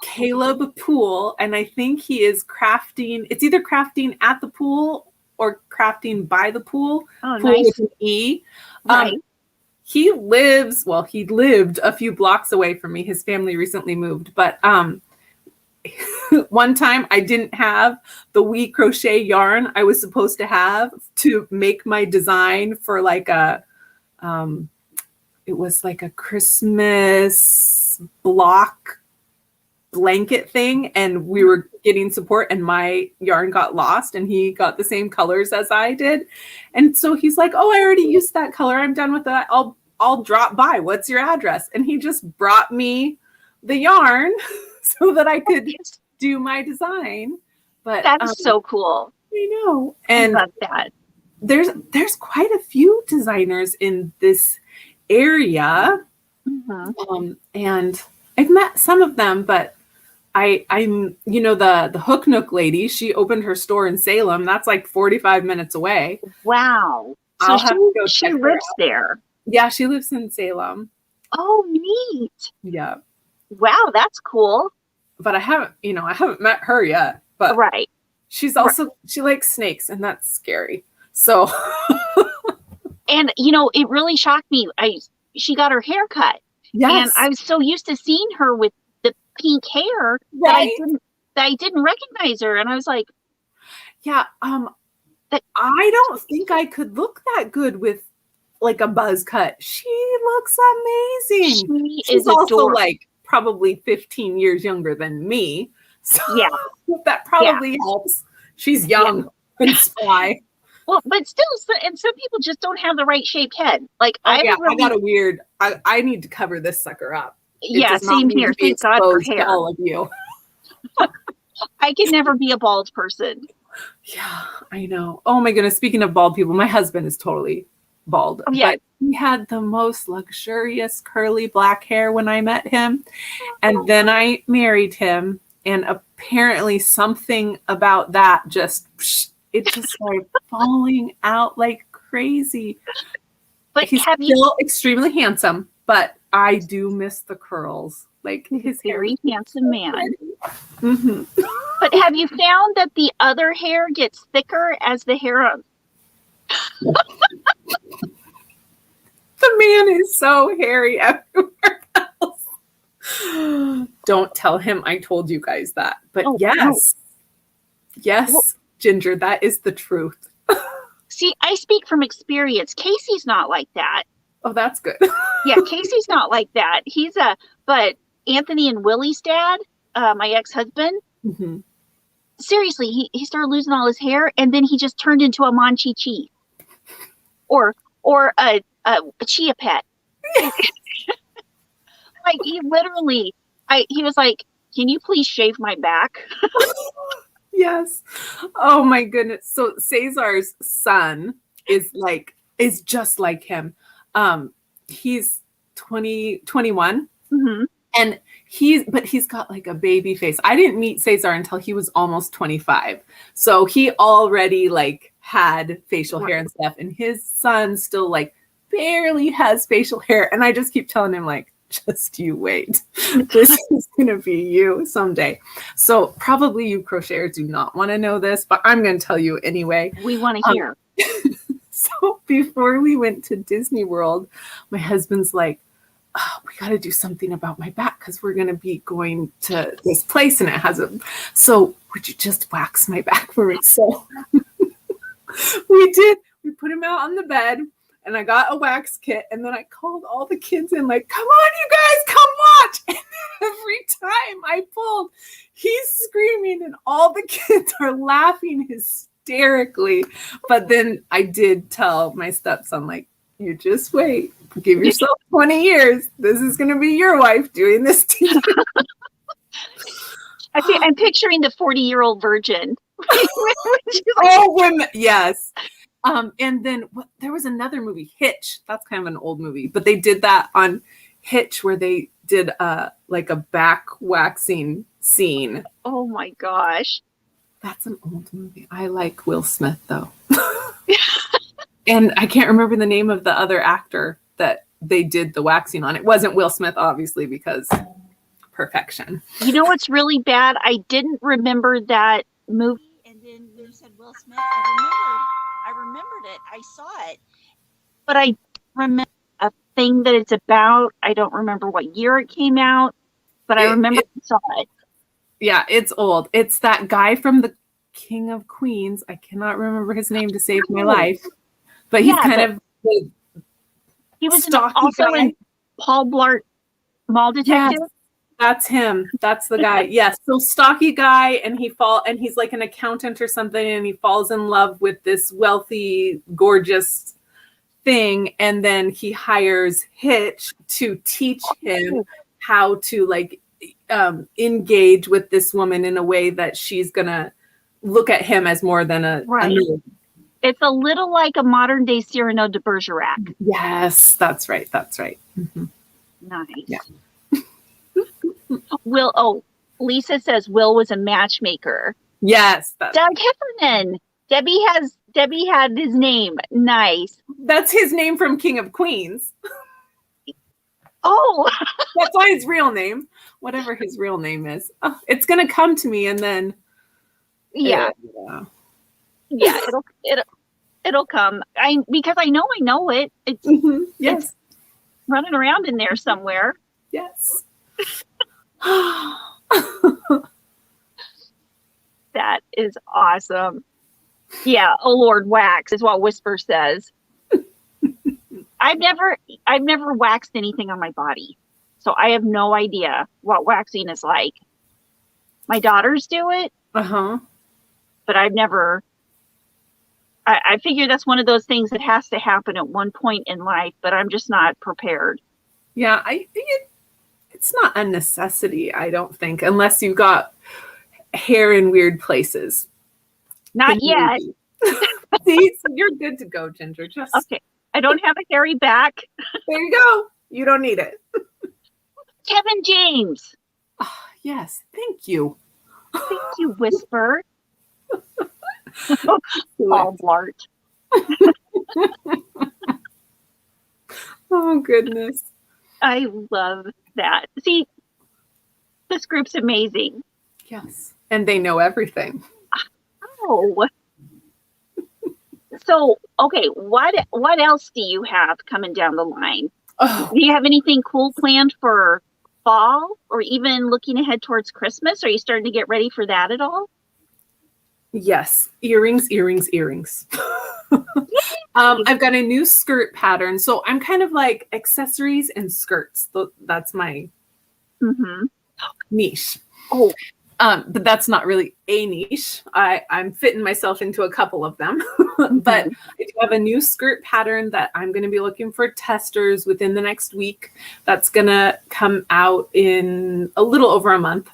A: Caleb Poole, and I think he is crafting. It's either crafting at the pool or crafting by the pool.
B: Oh,
A: pool
B: nice.
A: With an E.
B: Right.
A: He lived a few blocks away from me. His family recently moved, but one time I didn't have the wee crochet yarn I was supposed to have to make my design for like it was like a Christmas block blanket thing, and we were getting support, and my yarn got lost, and he got the same colors as I did, and so he's like, oh, I already used that color, I'm done with that, I'll drop by, what's your address? And he just brought me the yarn so that I could do my design. But
B: that's so cool.
A: I know. And
B: I love that.
A: There's quite a few designers in this area.
B: Mm-hmm.
A: And I've met some of them, but I'm the Hook Nook lady, she opened her store in Salem. That's like 45 minutes away.
B: Wow.
A: So
B: she lives there.
A: Yeah, she lives in Salem.
B: Oh, neat.
A: Yeah.
B: Wow, that's cool.
A: But I haven't met her yet. But
B: right.
A: She's also, she likes snakes, and that's scary. So.
B: And, you know, it really shocked me. She got her hair cut.
A: Yes.
B: And I was so used to seeing her with the pink hair
A: right?
B: that I didn't recognize her. And I was like,
A: yeah, I don't think I could look that good with like a buzz cut. She looks amazing. She's also adorable. Like probably 15 years younger than me. So yeah, that probably helps. She's young and spry.
B: Well, but still, and some people just don't have the right shaped head. Like I
A: got a weird. I need to cover this sucker up.
B: Same here. Thank God for hair.
A: All of you.
B: I can never be a bald person.
A: Yeah, I know. Oh my goodness. Speaking of bald people, my husband is totally bald. Oh, yeah. But he had the most luxurious curly black hair when I met him. And then I married him. And apparently something about that just started falling out like crazy. But he's still extremely handsome, but I do miss the curls. Like his
B: very handsome man. Mm-hmm. But have you found that the other hair gets thicker as the hair on?
A: The man is so hairy everywhere else. Don't tell him I told you guys that. But yes, Ginger, that is the truth.
B: See, I speak from experience. Casey's not like that.
A: Oh, that's good.
B: Yeah, Casey's not like that. But Anthony and Willie's dad, my ex-husband, mm-hmm. Seriously, he started losing all his hair, and then he just turned into a Manchi-Chi. Or a Chia Pet. Like, he literally, he was like, can you please shave my back?
A: Yes. Oh my goodness. So Cesar's son is just like him. He's 21. Mm-hmm. And he's got like a baby face. I didn't meet Cesar until he was almost 25. So he already like had facial hair and stuff. And his son still like barely has facial hair. And I just keep telling him like, just you wait. This is going to be you someday. So probably you crocheters do not want to know this, but I'm going to tell you anyway.
B: We want to hear.
A: So before we went to Disney World, my husband's like, oh, we got to do something about my back because we're going to be going to this place and it has so would you just wax my back for me? So we did. We put him out on the bed. And I got a wax kit, and then I called all the kids in, like, come on, you guys, come watch. And every time I pulled, he's screaming, and all the kids are laughing hysterically. But then I did tell my stepson, like, you just wait. Give yourself 20 years. This is going to be your wife doing this to you.
B: I'm picturing the 40-year-old virgin.
A: Yes. And then there was another movie, Hitch. That's kind of an old movie, but they did that on Hitch where they did like a back waxing scene.
B: Oh my gosh.
A: That's an old movie. I like Will Smith though. And I can't remember the name of the other actor that they did the waxing on. It wasn't Will Smith, obviously, because perfection.
B: You know what's really bad? I didn't remember that movie. And then when you said Will Smith, I remembered it. I saw it. But I remember a thing that it's about. I don't remember what year it came out, but I remember I saw it.
A: Yeah, it's old. It's that guy from the King of Queens. I cannot remember his name to save my life. But he's
B: he was also in Paul Blart Mall Detective.
A: Yes, that's him. That's the guy. Yes. So stocky guy, and he's like an accountant or something, and he falls in love with this wealthy, gorgeous thing, and then he hires Hitch to teach him how to like engage with this woman in a way that she's gonna look at him as more than a nerd.
B: It's a little like a modern day Cyrano de Bergerac.
A: Yes, that's right. That's right. Mm-hmm.
B: Nice.
A: Yeah.
B: Lisa says Will was a matchmaker.
A: Yes.
B: Doug Heffernan. Debbie had his name. Nice.
A: That's his name from King of Queens.
B: Oh.
A: That's why his real name. Whatever his real name is. Oh, it's going to come to me and then
B: Yeah. Yeah, it'll come. Because I know it. It's
A: Yes.
B: It's running around in there somewhere.
A: Yes.
B: That is awesome. Yeah, oh Lord, wax is what Whisper says. I've never waxed anything on my body, so I have no idea what waxing is like. My daughters do it, but I've never. I figure that's one of those things that has to happen at one point in life, but I'm just not prepared.
A: Yeah, I think it's not a necessity, I don't think, unless you've got hair in weird places.
B: Not yet.
A: See, so you're good to go, Ginger. Just
B: okay. I don't have a hairy back.
A: There you go. You don't need it.
B: Kevin James.
A: Oh, yes, thank you.
B: Thank you, Whisper. All blart.
A: Oh, goodness.
B: I love that. See, this group's amazing.
A: Yes. And they know everything.
B: Oh. So, okay, what else do you have coming down the line?
A: Oh.
B: Do you have anything cool planned for fall or even looking ahead towards Christmas? Are you starting to get ready for that at all?
A: Yes. Earrings. I've got a new skirt pattern. So I'm kind of like accessories and skirts. That's my niche.
B: Oh.
A: But that's not really a niche. I'm fitting myself into a couple of them. But I do have a new skirt pattern that I'm going to be looking for testers within the next week. That's going to come out in a little over a month.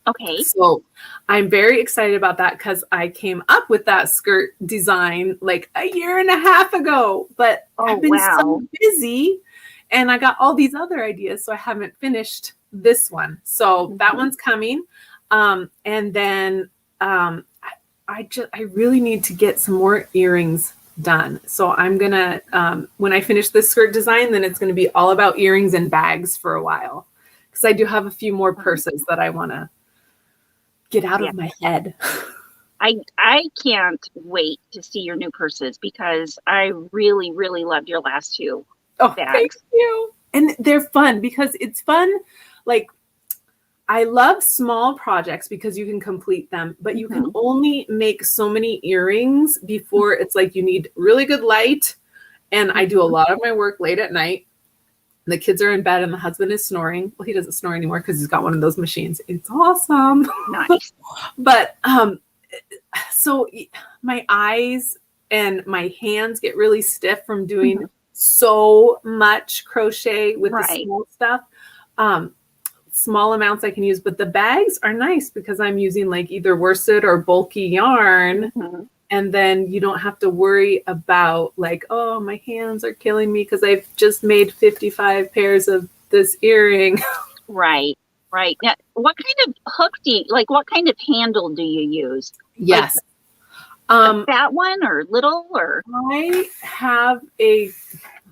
B: Okay.
A: So I'm very excited about that because I came up with that skirt design like a year and a half ago. But I've been so busy and I got all these other ideas. So I haven't finished this one. So that one's coming. And then I really need to get some more earrings done. So I'm going to, when I finish this skirt design, then it's going to be all about earrings and bags for a while. Because I do have a few more purses that I want to get out of my head.
B: I can't wait to see your new purses because I really, really loved your last two bags.
A: Thank you. And they're fun because it's fun. Like, I love small projects because you can complete them, but you can only make so many earrings before it's like you need really good light. And I do a lot of my work late at night. The kids are in bed and the husband is snoring. Well, he doesn't snore anymore because he's got one of those machines. It's awesome.
B: Nice.
A: But so my eyes and my hands get really stiff from doing so much crochet with the small stuff. Small amounts I can use, but the bags are nice because I'm using like either worsted or bulky yarn. And then you don't have to worry about like, oh, my hands are killing me because I've just made 55 pairs of this earring.
B: Right. Now, what kind of hook what kind of handle do you use?
A: Yes.
B: Like a fat one or little or?
A: I have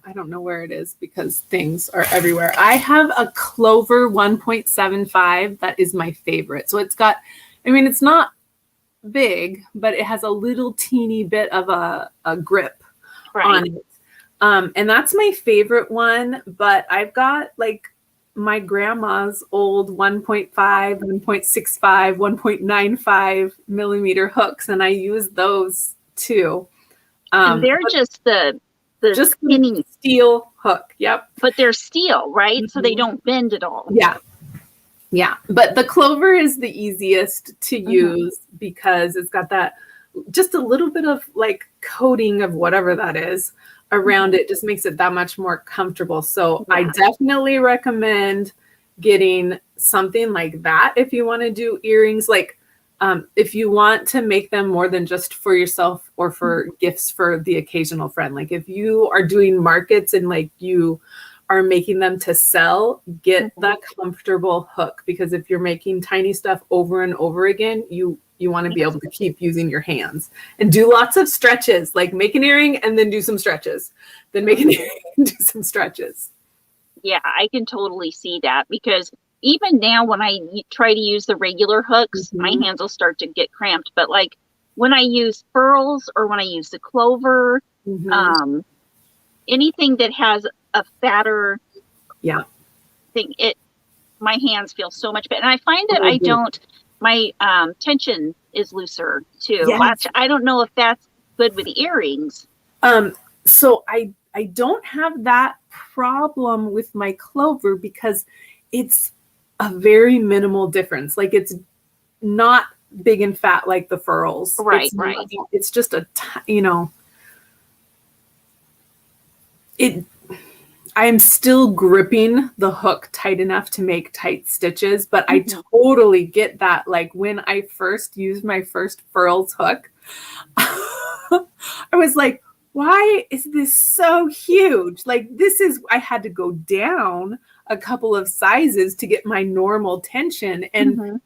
A: I don't know where it is because things are everywhere. I have a Clover 1.75 that is my favorite. So it's got, it's not big, but it has a little teeny bit of a grip on it. And that's my favorite one, but I've got like my grandma's old 1.5, 1.65, 1.95 millimeter hooks, and I use those too.
B: And they're just the skinny
A: steel hook. Yep.
B: But they're steel, right? So they don't bend at all.
A: Yeah. But the Clover is the easiest to use because it's got that just a little bit of like coating of whatever that is around it. Just makes it that much more comfortable. So I definitely recommend getting something like that if you want to do earrings. Like if you want to make them more than just for yourself or for gifts for the occasional friend. Like if you are doing markets and like you are making them to sell, get the comfortable hook, because if you're making tiny stuff over and over again, you want to be able to keep using your hands and do lots of stretches, like make an earring and then do some stretches, then make an earring and do some stretches.
B: Yeah, I can totally see that because even now when I try to use the regular hooks, my hands will start to get cramped. But like when I use furls or when I use the clover, anything that has a fatter thing, my hands feel so much better. And I find that my tension is looser too.
A: Yes.
B: I don't know if that's good with earrings.
A: So I don't have that problem with my clover because it's a very minimal difference. Like it's not big and fat like the furls.
B: Right.
A: It's just I'm still gripping the hook tight enough to make tight stitches, but I totally get that. Like when I first used my first furls hook, I was like, why is this so huge? Like I had to go down a couple of sizes to get my normal tension. And,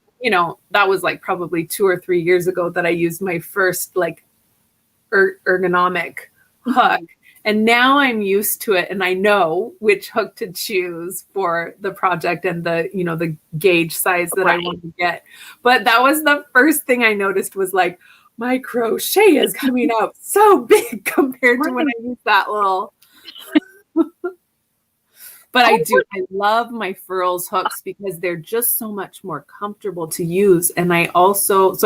A: that was like probably 2 or 3 years ago that I used my first like ergonomic hook. And now I'm used to it and I know which hook to choose for the project and the gauge size that I want to get. But that was the first thing I noticed was like, my crochet is coming out so big compared to when I used that little. But I love my furls hooks because they're just so much more comfortable to use. And I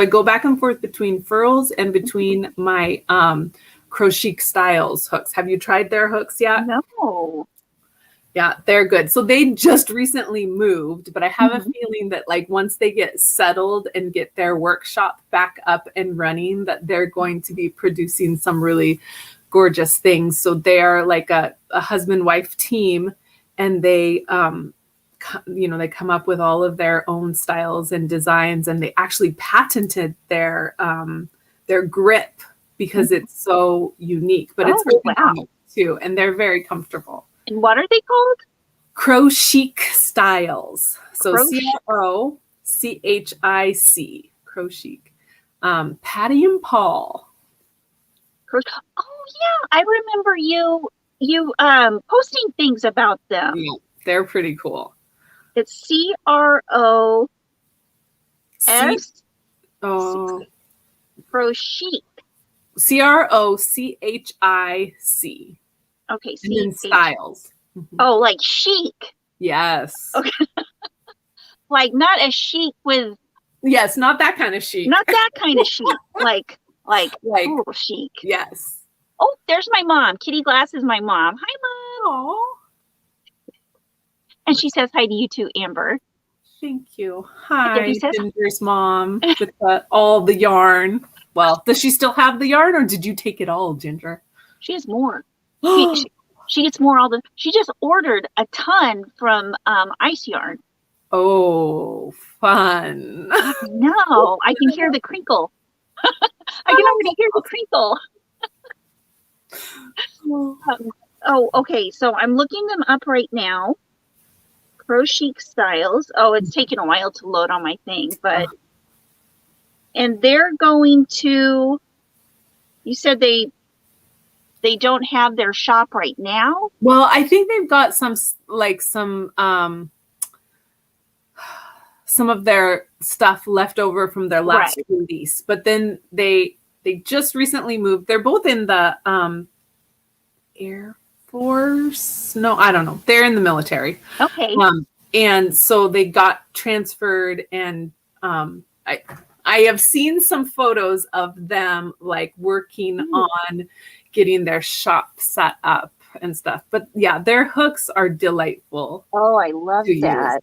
A: go back and forth between furls and between my Crochet Styles hooks. Have you tried their hooks yet?
B: No.
A: Yeah, they're good. So they just recently moved, but I have a feeling that like once they get settled and get their workshop back up and running, that they're going to be producing some really gorgeous things. So they are like a husband-wife team, and they they come up with all of their own styles and designs, and they actually patented their grip because it's so unique, but it's ergonomic too, and they're very comfortable.
B: And what are they called?
A: Crochet Styles. So CROCHIC. Crochet. Patty and Paul.
B: Oh yeah, I remember you posting things about them.
A: Yeah, they're pretty cool.
B: It's CROS. Crochet.
A: CROCHIC.
B: Okay.
A: And then Styles.
B: Oh, like chic.
A: Yes.
B: Okay. Like not a chic with.
A: Yes, not that kind of chic.
B: Not that kind of chic. like cool chic.
A: Yes.
B: Oh, there's my mom. Kitty Glass is my mom. Hi, Mom.
A: Aww.
B: And she says hi to you too, Amber.
A: Thank you. Hi, Ginger's mom with all the yarn. Well, does she still have the yarn, or did you take it all, Ginger?
B: She has more. She gets more she just ordered a ton from Ice Yarn.
A: Oh, fun.
B: No, I can hear the crinkle. I can already hear the crinkle. Okay. So I'm looking them up right now. Crochet Styles. Oh, it's taken a while to load on my thing, but and they're going to. You said they don't have their shop right now.
A: Well, I think they've got some of their stuff left over from their last release, but then they just recently moved. They're both in the Air Force. No, I don't know. They're in the military.
B: Okay.
A: And so they got transferred, and I have seen some photos of them like working on getting their shop set up and stuff. But yeah, their hooks are delightful.
B: Oh, I love that.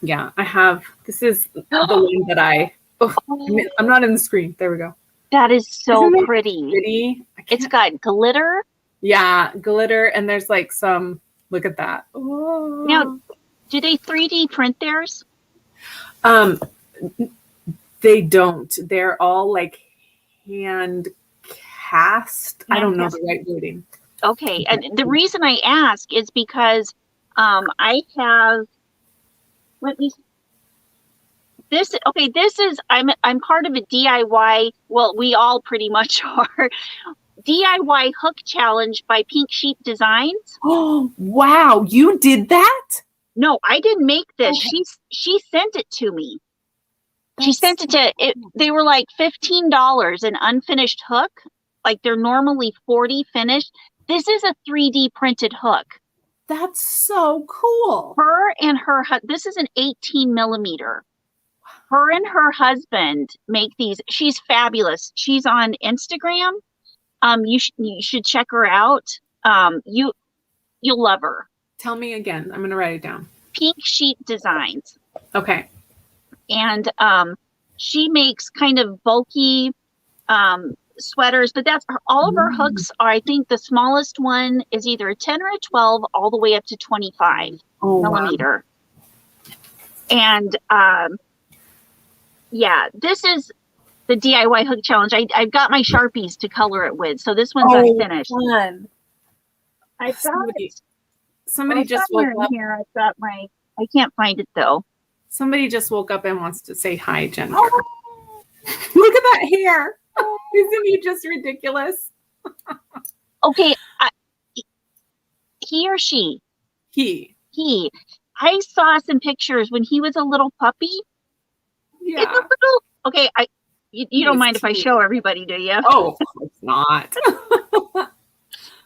A: Yeah, I have. This is the one that I'm not in the screen. There we go.
B: That is so
A: Isn't it
B: pretty. It's got glitter.
A: Yeah, glitter, and there's like some. Look at that. Oh.
B: Now, do they 3D print theirs?
A: They don't. They're all like hand cast. I don't know the right wording.
B: Okay, and the reason I ask is because I have. Let me. This is I'm part of a DIY. Well, we all pretty much are. DIY hook challenge by Pink Sheep Designs.
A: Oh wow! You did that?
B: No, I didn't make this.
A: Okay.
B: She sent it to me. She
A: That's
B: sent it to it. They were like $15 an unfinished hook. Like they're normally 40 finished. This is a 3D printed hook.
A: That's so cool.
B: Her and her this is an 18 millimeter. Her and her husband make these. She's fabulous. She's on Instagram. You should check her out. You'll love her.
A: Tell me again. I'm gonna write it down.
B: Pink Sheep Designs.
A: Okay.
B: And she makes kind of bulky sweaters, but that's all of her hooks are. I think the smallest one is either a 10 or a 12, all the way up to 25 millimeter. Wow. And yeah, this is the DIY hook challenge. I've got my Sharpies to color it with, so this one's unfinished.
A: Fun. Somebody just woke up
B: here. I've got my. I can't find it though.
A: Somebody just woke up and wants to say hi, Ginger. Oh. Look at that hair. Isn't he just ridiculous?
B: Okay. He or she?
A: He.
B: I saw some pictures when he was a little puppy.
A: Yeah.
B: It's a little. Okay. You don't mind if I show everybody, do you?
A: Oh, of course not.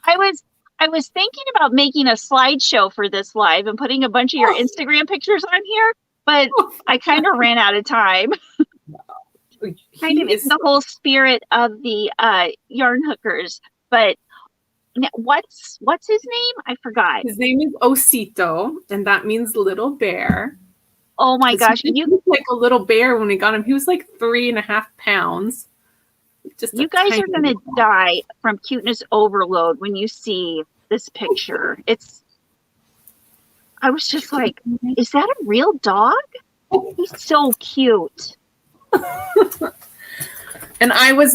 B: I was thinking about making a slideshow for this live and putting a bunch of your Instagram pictures on here, but I kind of ran out of time. Kind of the whole spirit of the yarn hookers. But what's his name? I forgot.
A: His name is Osito, and that means little bear.
B: Oh my gosh.
A: He looked like a little bear when we got him. He was like 3.5 pounds.
B: You guys are going to die from cuteness overload when you see this picture. I was just like, is that a real dog? He's so cute.
A: And I was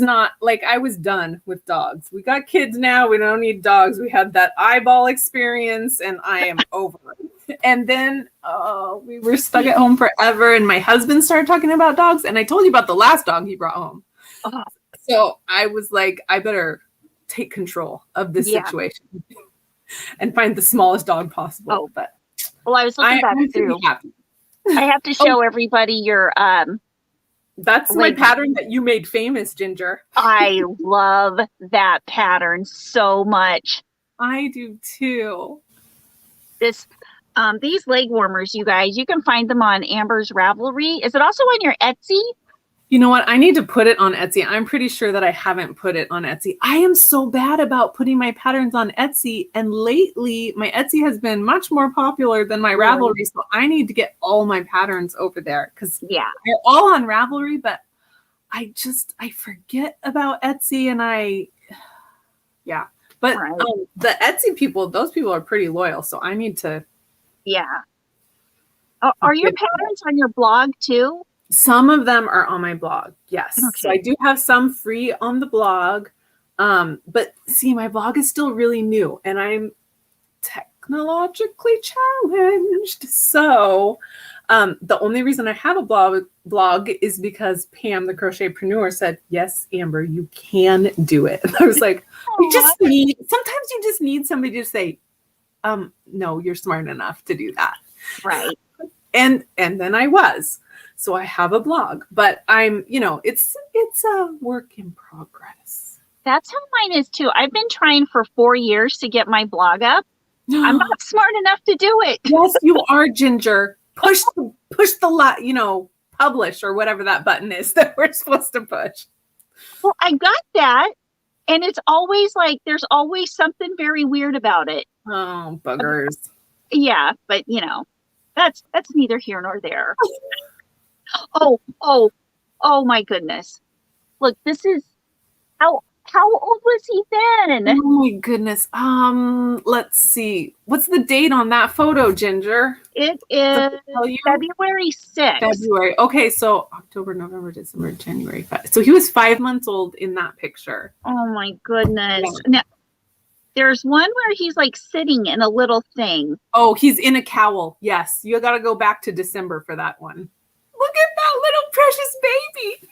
A: done with dogs. We got kids now. We don't need dogs. We had that eyeball experience and I am over it. And then we were stuck at home forever. And my husband started talking about dogs. And I told you about the last dog he brought home. So I was like, I better take control of this situation and find the smallest dog possible. But
B: I was looking back through. I have to show everybody your
A: that's my pattern that you made famous, Ginger.
B: I love that pattern so much.
A: I do too.
B: These leg warmers, you guys, you can find them on Amber's Ravelry. Is it also on your Etsy?
A: You know what? I need to put it on Etsy. I'm pretty sure that I haven't put it on Etsy. I am so bad about putting my patterns on Etsy. And lately, my Etsy has been much more popular than my Ravelry. So I need to get all my patterns over there because they're all on Ravelry. But I forget about Etsy and But the Etsy people, those people are pretty loyal. So I need to.
B: Yeah. Are your patterns on your blog too?
A: Some of them are on my blog, yes. Okay. So I do have some free on the blog. But see, my blog is still really new and I'm technologically challenged. So the only reason I have a blog is because Pam, the crochetpreneur, said, yes, Amber, you can do it. And I was like, sometimes you just need somebody to say, no, you're smart enough to do that.
B: Right.
A: And then I was. So I have a blog, but I'm, it's a work in progress.
B: That's how mine is too. I've been trying for 4 years to get my blog up. I'm not smart enough to do it.
A: Yes, you are, Ginger. Push the publish or whatever that button is that we're supposed to push.
B: Well, I got that. And it's always like, there's always something very weird about it.
A: Oh, buggers.
B: Yeah, but that's neither here nor there. Oh my goodness. Look, this is how old was he then?
A: Oh my goodness. Let's see. What's the date on that photo, Ginger?
B: It is February 6th.
A: February. Okay, so October, November, December, January. So he was 5 months old in that picture.
B: Oh my goodness. Yeah. Now, there's one where he's like sitting in a little thing.
A: Oh, he's in a cowl. Yes. You got to go back to December for that one. Look at that little precious baby.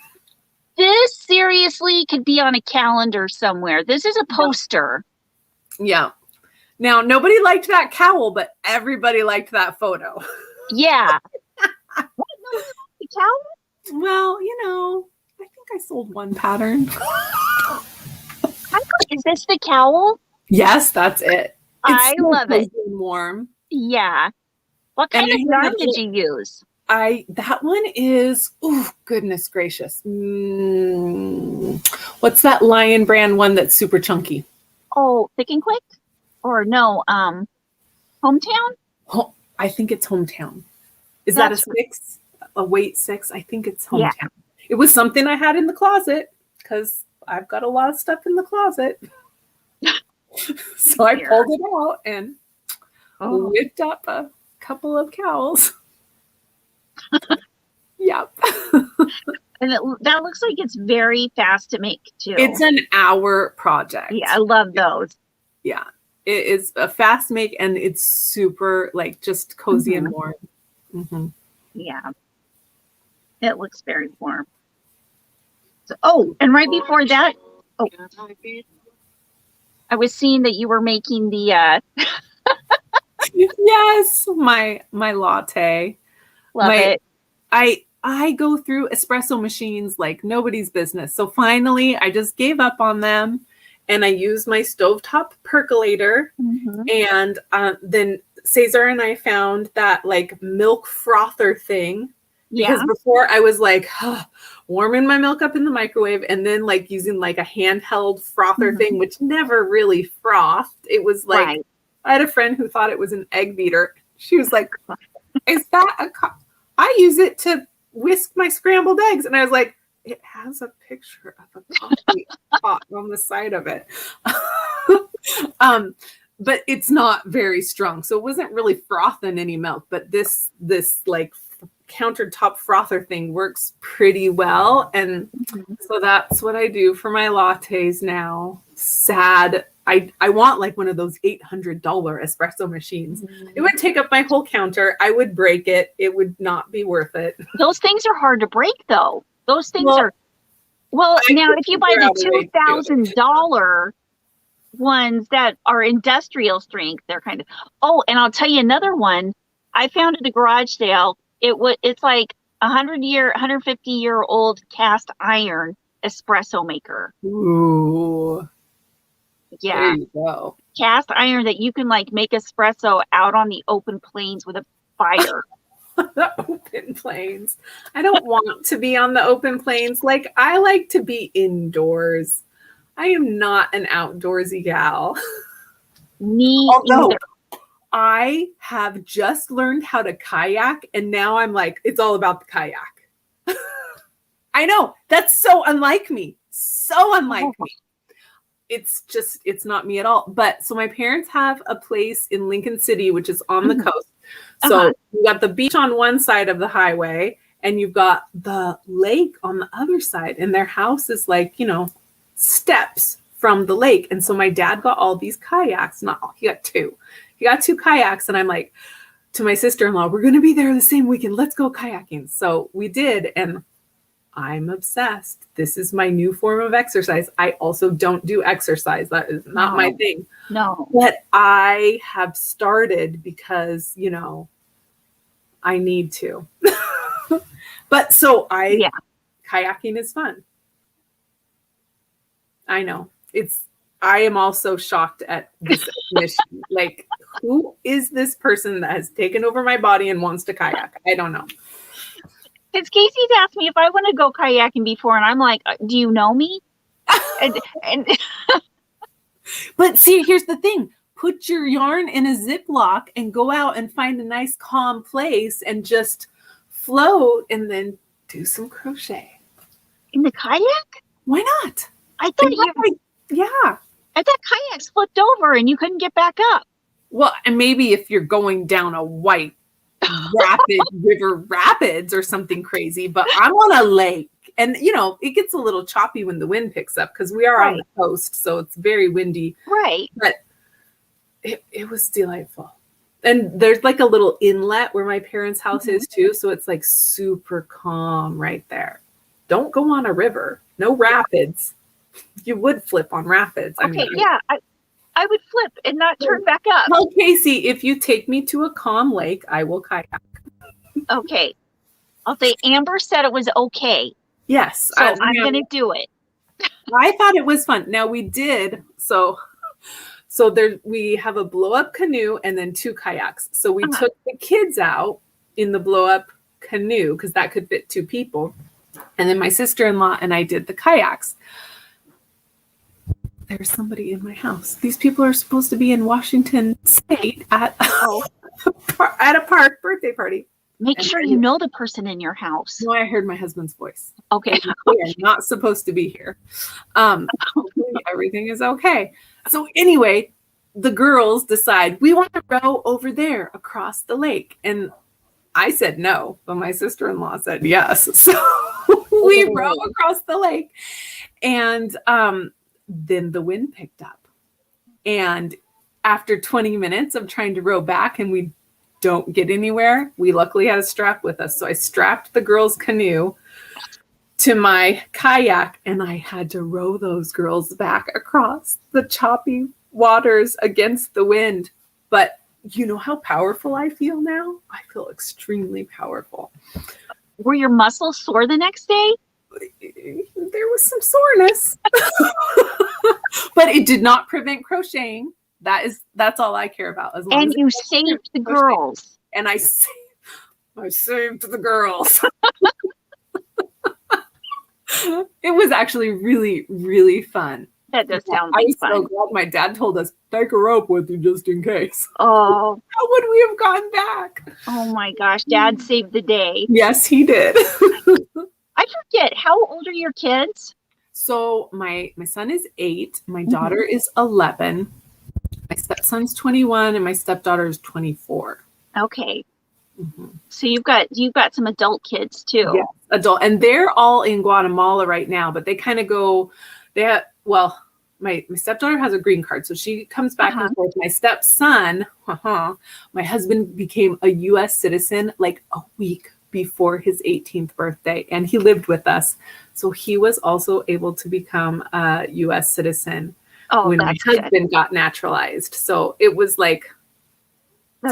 B: This seriously could be on a calendar somewhere. This is a poster.
A: Yeah. Now, nobody liked that cowl, but everybody liked that photo.
B: Yeah. What, no, the cowl?
A: Well, I think I sold one pattern.
B: Is this the cowl?
A: Yes, that's it.
B: I love it.
A: And warm.
B: Yeah. What kind of yarn did you use?
A: That one is, goodness gracious. What's that Lion brand one that's super chunky?
B: Oh, Thick and Quick? Or no, Hometown?
A: I think it's Hometown. Is that a 6? A weight 6? I think it's Hometown. Yeah. It was something I had in the closet because I've got a lot of stuff in the closet. So I pulled it out and whipped up a couple of cowls. Yep.
B: And that looks like it's very fast to make too.
A: It's an hour project.
B: Yeah, I love those.
A: Yeah. It is a fast make and it's super like just cozy and warm. Mm-hmm.
B: Yeah. It looks very warm. So, and right before that, I was seeing that you were making the
A: yes, my latte.
B: Love it.
A: I go through espresso machines like nobody's business. So finally, I just gave up on them and I used my stovetop percolator. Mm-hmm. And then Cesar and I found that like milk frother thing. Because before I was like warming my milk up in the microwave and then like using like a handheld frother thing, which never really frothed. It was like, I had a friend who thought it was an egg beater. She was like, is that I use it to whisk my scrambled eggs. And I was like, it has a picture of a coffee pot on the side of it. But it's not very strong. So it wasn't really frothing any milk, but this like countertop frother thing works pretty well. And so that's what I do for my lattes now. Sad. I want like one of those $800 espresso machines. It would take up my whole counter. I would break it. It would not be worth it.
B: Those things are hard to break though. Those things are, now if you buy the $2,000 ones that are industrial strength, they're kind of, and I'll tell you another one. I found at a garage sale. It's like 150-year-old cast iron espresso maker.
A: Ooh.
B: Yeah.
A: There you go.
B: Cast iron that you can like make espresso out on the open plains with a fire.
A: The open plains. I don't want to be on the open plains. Like I like to be indoors. I am not an outdoorsy gal.
B: Me
A: either. I have just learned how to kayak and now I'm like, it's all about the kayak. I know. That's so unlike me. So unlike me. It's not me at all. But so my parents have a place in Lincoln City, which is on the coast. So you got the beach on one side of the highway and you've got the lake on the other side. And their house is like, steps from the lake. And so my dad got all these kayaks. He got two. He got 2 kayaks. And I'm like to my sister-in-law, we're going to be there the same weekend. Let's go kayaking. So we did. And I'm obsessed. This is my new form of exercise. I also don't do exercise. That is not my thing.
B: No.
A: But I have started because, I need to. But so kayaking is fun. I know. I am also shocked at this mission. Like, who is this person that has taken over my body and wants to kayak? I don't know.
B: Because Casey's asked me if I want to go kayaking before, and I'm like, do you know me? and
A: But see, here's the thing. Put your yarn in a Ziploc and go out and find a nice calm place and just float and then do some crochet.
B: In the kayak?
A: Why not?
B: I thought I thought kayaks flipped over and you couldn't get back up.
A: Well, and maybe if you're going down a white rapid river rapids or something crazy, but I'm on a lake and it gets a little choppy when the wind picks up because we are on the coast, so it's very windy.
B: Right.
A: But it was delightful. And there's like a little inlet where my parents' house is too, so it's like super calm right there. Don't go on a river. No rapids. You would flip on rapids.
B: Okay, yeah. I would flip and not turn back up.
A: Well, Casey, if you take me to a calm lake, I will kayak.
B: Okay. I'll say Amber said it was okay.
A: Yes.
B: So I'm going to do it.
A: I thought it was fun. Now we did. So there we have a blow up canoe and then 2 kayaks. So we took the kids out in the blow up canoe because that could fit 2 people. And then my sister-in-law and I did the kayaks. There's somebody in my house. These people are supposed to be in Washington State at a park birthday party.
B: Make sure you know the person in your house.
A: No, I heard my husband's voice.
B: Okay.
A: They are not supposed to be here. Everything is okay. So anyway, the girls decide we want to row over there across the lake. And I said no, but my sister-in-law said yes. So we row across the lake. And then the wind picked up. And after 20 minutes of trying to row back and we don't get anywhere, we luckily had a strap with us. So I strapped the girls' canoe to my kayak and I had to row those girls back across the choppy waters against the wind. But you know how powerful I feel now? I feel extremely powerful.
B: Were your muscles sore the next day?
A: There was some soreness, but it did not prevent crocheting. That's all I care about. As long
B: and
A: as
B: you saved the girls.
A: And I saved the girls. It was actually really, really fun.
B: That does sound
A: I was
B: fun.
A: so glad my dad told us, take a rope with you just in case.
B: Oh.
A: How would we have gone back?
B: Oh my gosh, Dad saved the day.
A: Yes, he did.
B: I forget, how old are your kids?
A: So my son is 8, my daughter is 11, my stepson's 21, and my stepdaughter is 24.
B: Okay. So you've got some adult kids too.
A: Yeah, adult, and they're all in Guatemala right now, but they kind of go. My stepdaughter has a green card, so she comes back and forth. My stepson, my husband became a U.S. citizen like a week before his 18th birthday, and he lived with us, so he was also able to become a U.S. citizen when my husband got naturalized. So it was like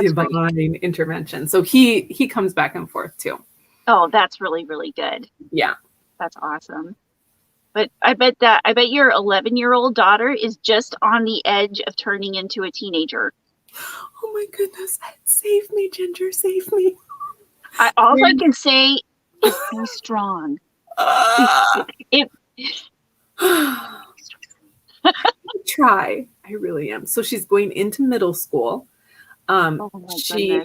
A: divine intervention. So he comes back and forth too.
B: Oh, that's really, really good.
A: Yeah.
B: That's awesome. But I bet your 11-year-old daughter is just on the edge of turning into a teenager.
A: Oh my goodness. Save me, Ginger. Save me.
B: All I can say is be strong.
A: I try. I really am. So she's going into middle school. She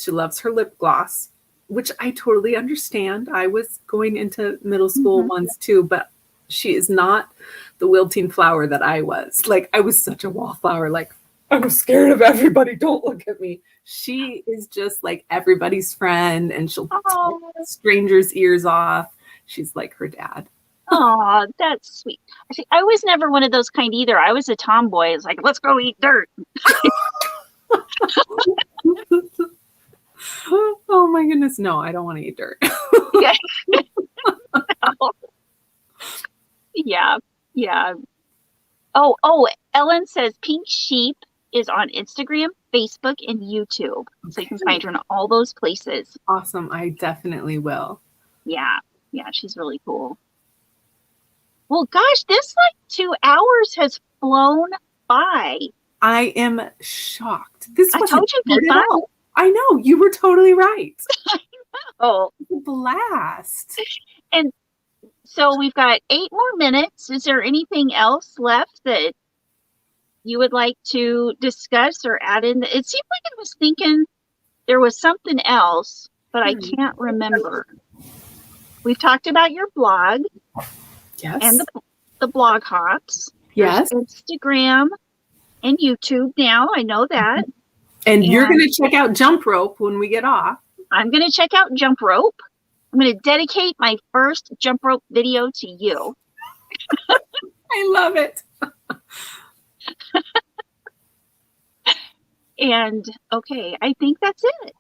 A: loves her lip gloss, which I totally understand. I was going into middle school once too, but she is not the wilting flower that I was. Like, I was such a wallflower. Like, I'm scared of everybody. Don't look at me. She is just like everybody's friend, and she'll take strangers' ears off. She's like her dad.
B: Oh, that's sweet. I was never one of those kind either. I was a tomboy. It's like, let's go eat dirt.
A: Oh my goodness. No, I don't want to eat dirt.
B: No. Yeah. Oh, Ellen says Pink Sheep is on Instagram, Facebook, and YouTube. So you can find her in all those places.
A: Awesome. I definitely will.
B: Yeah, she's really cool. Well, gosh, this 2 hours has flown by.
A: I am shocked. This
B: I
A: wasn't
B: told you it'd be fun.
A: I know, you were totally right.
B: I know.
A: It's a blast.
B: And so we've got 8 more minutes. Is there anything else left that you would like to discuss or add in? It seemed like I was thinking there was something else, but I can't remember. We've talked about your blog.
A: Yes.
B: And the blog hops.
A: Yes.
B: There's Instagram and YouTube now. I know that.
A: And you're going to check out Jump Rope when we get off.
B: I'm going to check out Jump Rope. I'm going to dedicate my first Jump Rope video to you.
A: I love it.
B: And okay, I think that's it.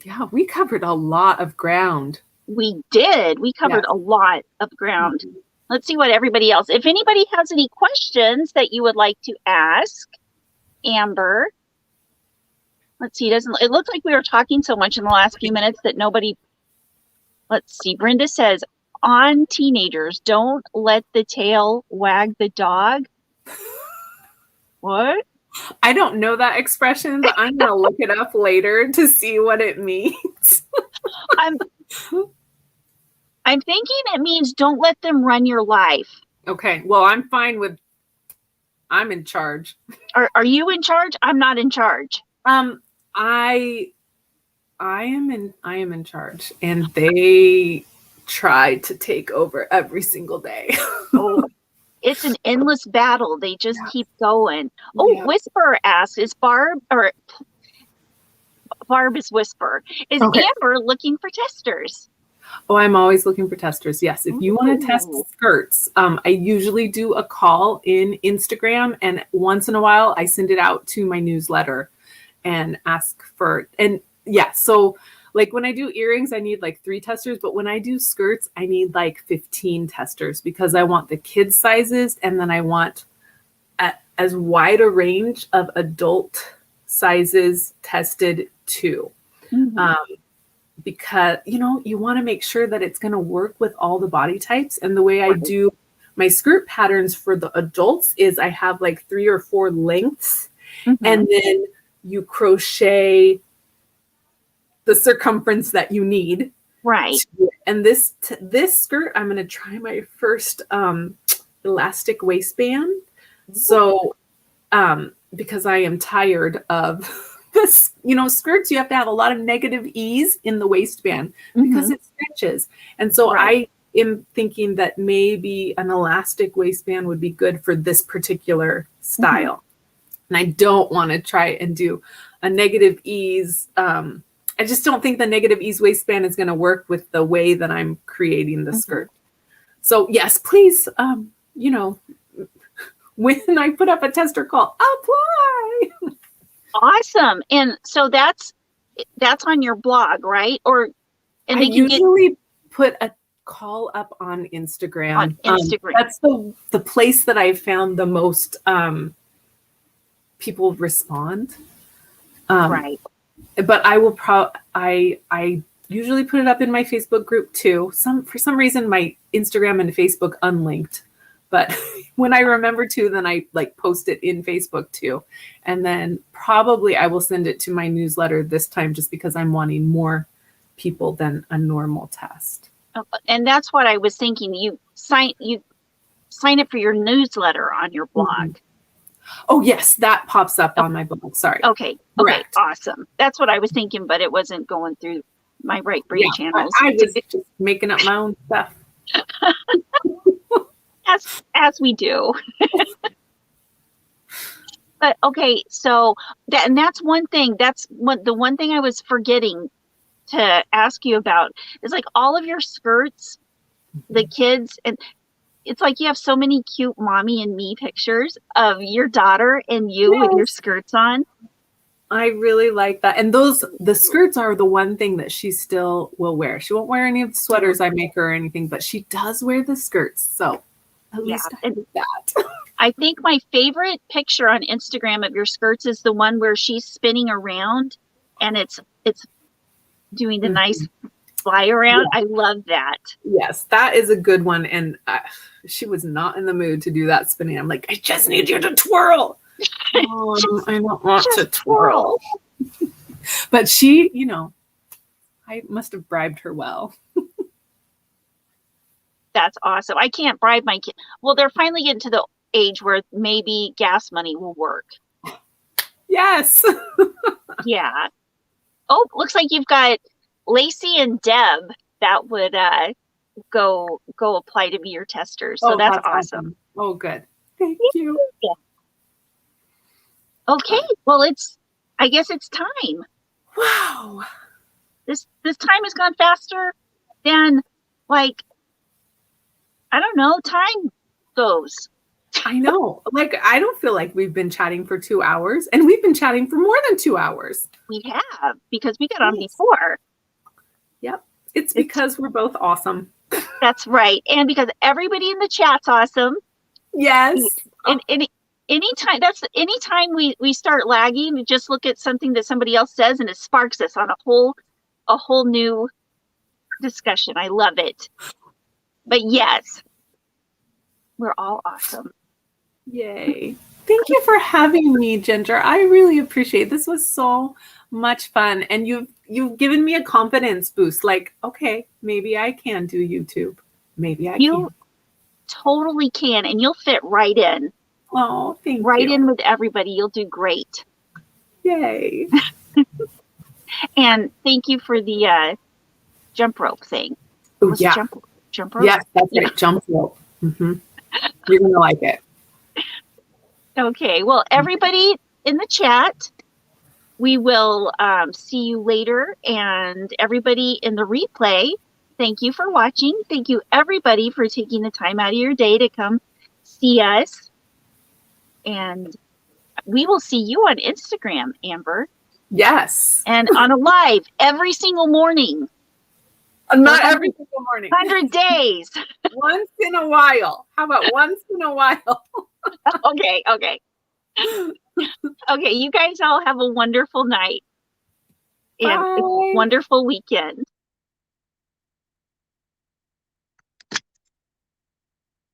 A: Yeah, we covered a lot of ground.
B: We did. We covered a lot of ground. let's see what everybody else. If anybody has any questions that you would like to ask Amber. Let's see. It looks like we were talking so much in the last few minutes that nobody. Let's see. Brenda says, on teenagers, don't let the tail wag the dog. What?
A: I don't know that expression, but I'm going to look it up later to see what it means.
B: I'm thinking it means don't let them run your life.
A: Okay. Well, I'm fine with, I'm in charge.
B: Are you in charge? I'm not in charge.
A: I am in charge, and they try to take over every single day.
B: Oh, it's an endless battle. They just keep going. Oh, yeah. Whisper asks, is Barb is Whisper. Is Amber looking for testers?
A: Oh, I'm always looking for testers. Yes. If you want to test skirts, I usually do a call in Instagram, and once in a while I send it out to my newsletter and ask for, and yeah. So like when I do earrings, I need like 3 testers, but when I do skirts, I need like 15 testers because I want the kids sizes. And then I want as wide a range of adult sizes tested too. Mm-hmm. Because, you want to make sure that it's going to work with all the body types. And the way I do my skirt patterns for the adults is I have like 3 or 4 lengths, and then you crochet the circumference that you need.
B: Right.
A: And this skirt, I'm going to try my first elastic waistband. So, because I am tired of this, skirts, you have to have a lot of negative ease in the waistband because it stretches. And so I am thinking that maybe an elastic waistband would be good for this particular style. And I don't want to try and do a negative ease. I just don't think the negative ease waistband is going to work with the way that I'm creating the skirt. So yes, please, when I put up a tester call, apply.
B: Awesome. And so that's on your blog, right? And
A: I usually put a call up on Instagram.
B: On Instagram.
A: That's the place that I've found the most people respond. Right. But I will I usually put it up in my Facebook group too. For some reason my Instagram and Facebook unlinked. But when I remember to, then I like post it in Facebook too. And then probably I will send it to my newsletter this time just because I'm wanting more people than a normal test.
B: And that's what I was thinking. You sign up for your newsletter on your blog.
A: Oh yes, that pops up on my blog. Sorry.
B: Okay. Correct. Awesome. That's what I was thinking, but it wasn't going through my right brain channels.
A: I was just making up my own stuff.
B: As we do. But okay, so that's one thing. That's the one thing I was forgetting to ask you about is like all of your skirts, the kids, and it's like you have so many cute mommy and me pictures of your daughter and you with your skirts on.
A: I really like that. And the skirts are the one thing that she still will wear. She won't wear any of the sweaters I make her or anything, but she does wear the skirts. So at least I did that.
B: I think my favorite picture on Instagram of your skirts is the one where she's spinning around and it's doing the nice fly around. I love that.
A: Yes, that is a good one. And she was not in the mood to do that spinning. I'm like, I just need you to twirl. I don't want to twirl. But she, I must have bribed her well.
B: That's awesome. I can't bribe my kid. Well, they're finally getting to the age where maybe gas money will work.
A: Yes.
B: Yeah. Oh, looks like you've got Lacey and Deb that would go apply to be your testers. So that's awesome.
A: Oh, good. Thank you.
B: Yeah. Okay. Well, I guess it's time.
A: Wow.
B: This time has gone faster than I don't know, time goes.
A: I know. I don't feel like we've been chatting for 2 hours, and we've been chatting for more than 2 hours.
B: We have, because we got on before.
A: Yep. It's because we're both awesome.
B: That's right. And because everybody in the chat's awesome.
A: Yes.
B: And anytime we start lagging, we just look at something that somebody else says and it sparks us on a whole new discussion. I love it. But yes, we're all awesome.
A: Yay. Thank you for having me, Ginger. I really appreciate it. This was so much fun. And you've given me a confidence boost. Like, okay, maybe I can do YouTube. Maybe I can.
B: Totally can, and you'll fit right in.
A: Oh, thank you.
B: Right in with everybody. You'll do great.
A: Yay.
B: And thank you for the jump rope thing.
A: Oh, yeah.
B: Jump rope?
A: Yes, that's right. Jump rope. Mm-hmm. You're going to like it.
B: Okay. Well, everybody in the chat, we will see you later. And everybody in the replay, thank you for watching. Thank you, everybody, for taking the time out of your day to come see us. And we will see you on Instagram, Amber.
A: Yes.
B: And on a live every single morning.
A: Not every single morning.
B: 100 days.
A: Once in a while. How about once in a while?
B: Okay. Okay, you guys all have a wonderful night and a wonderful weekend.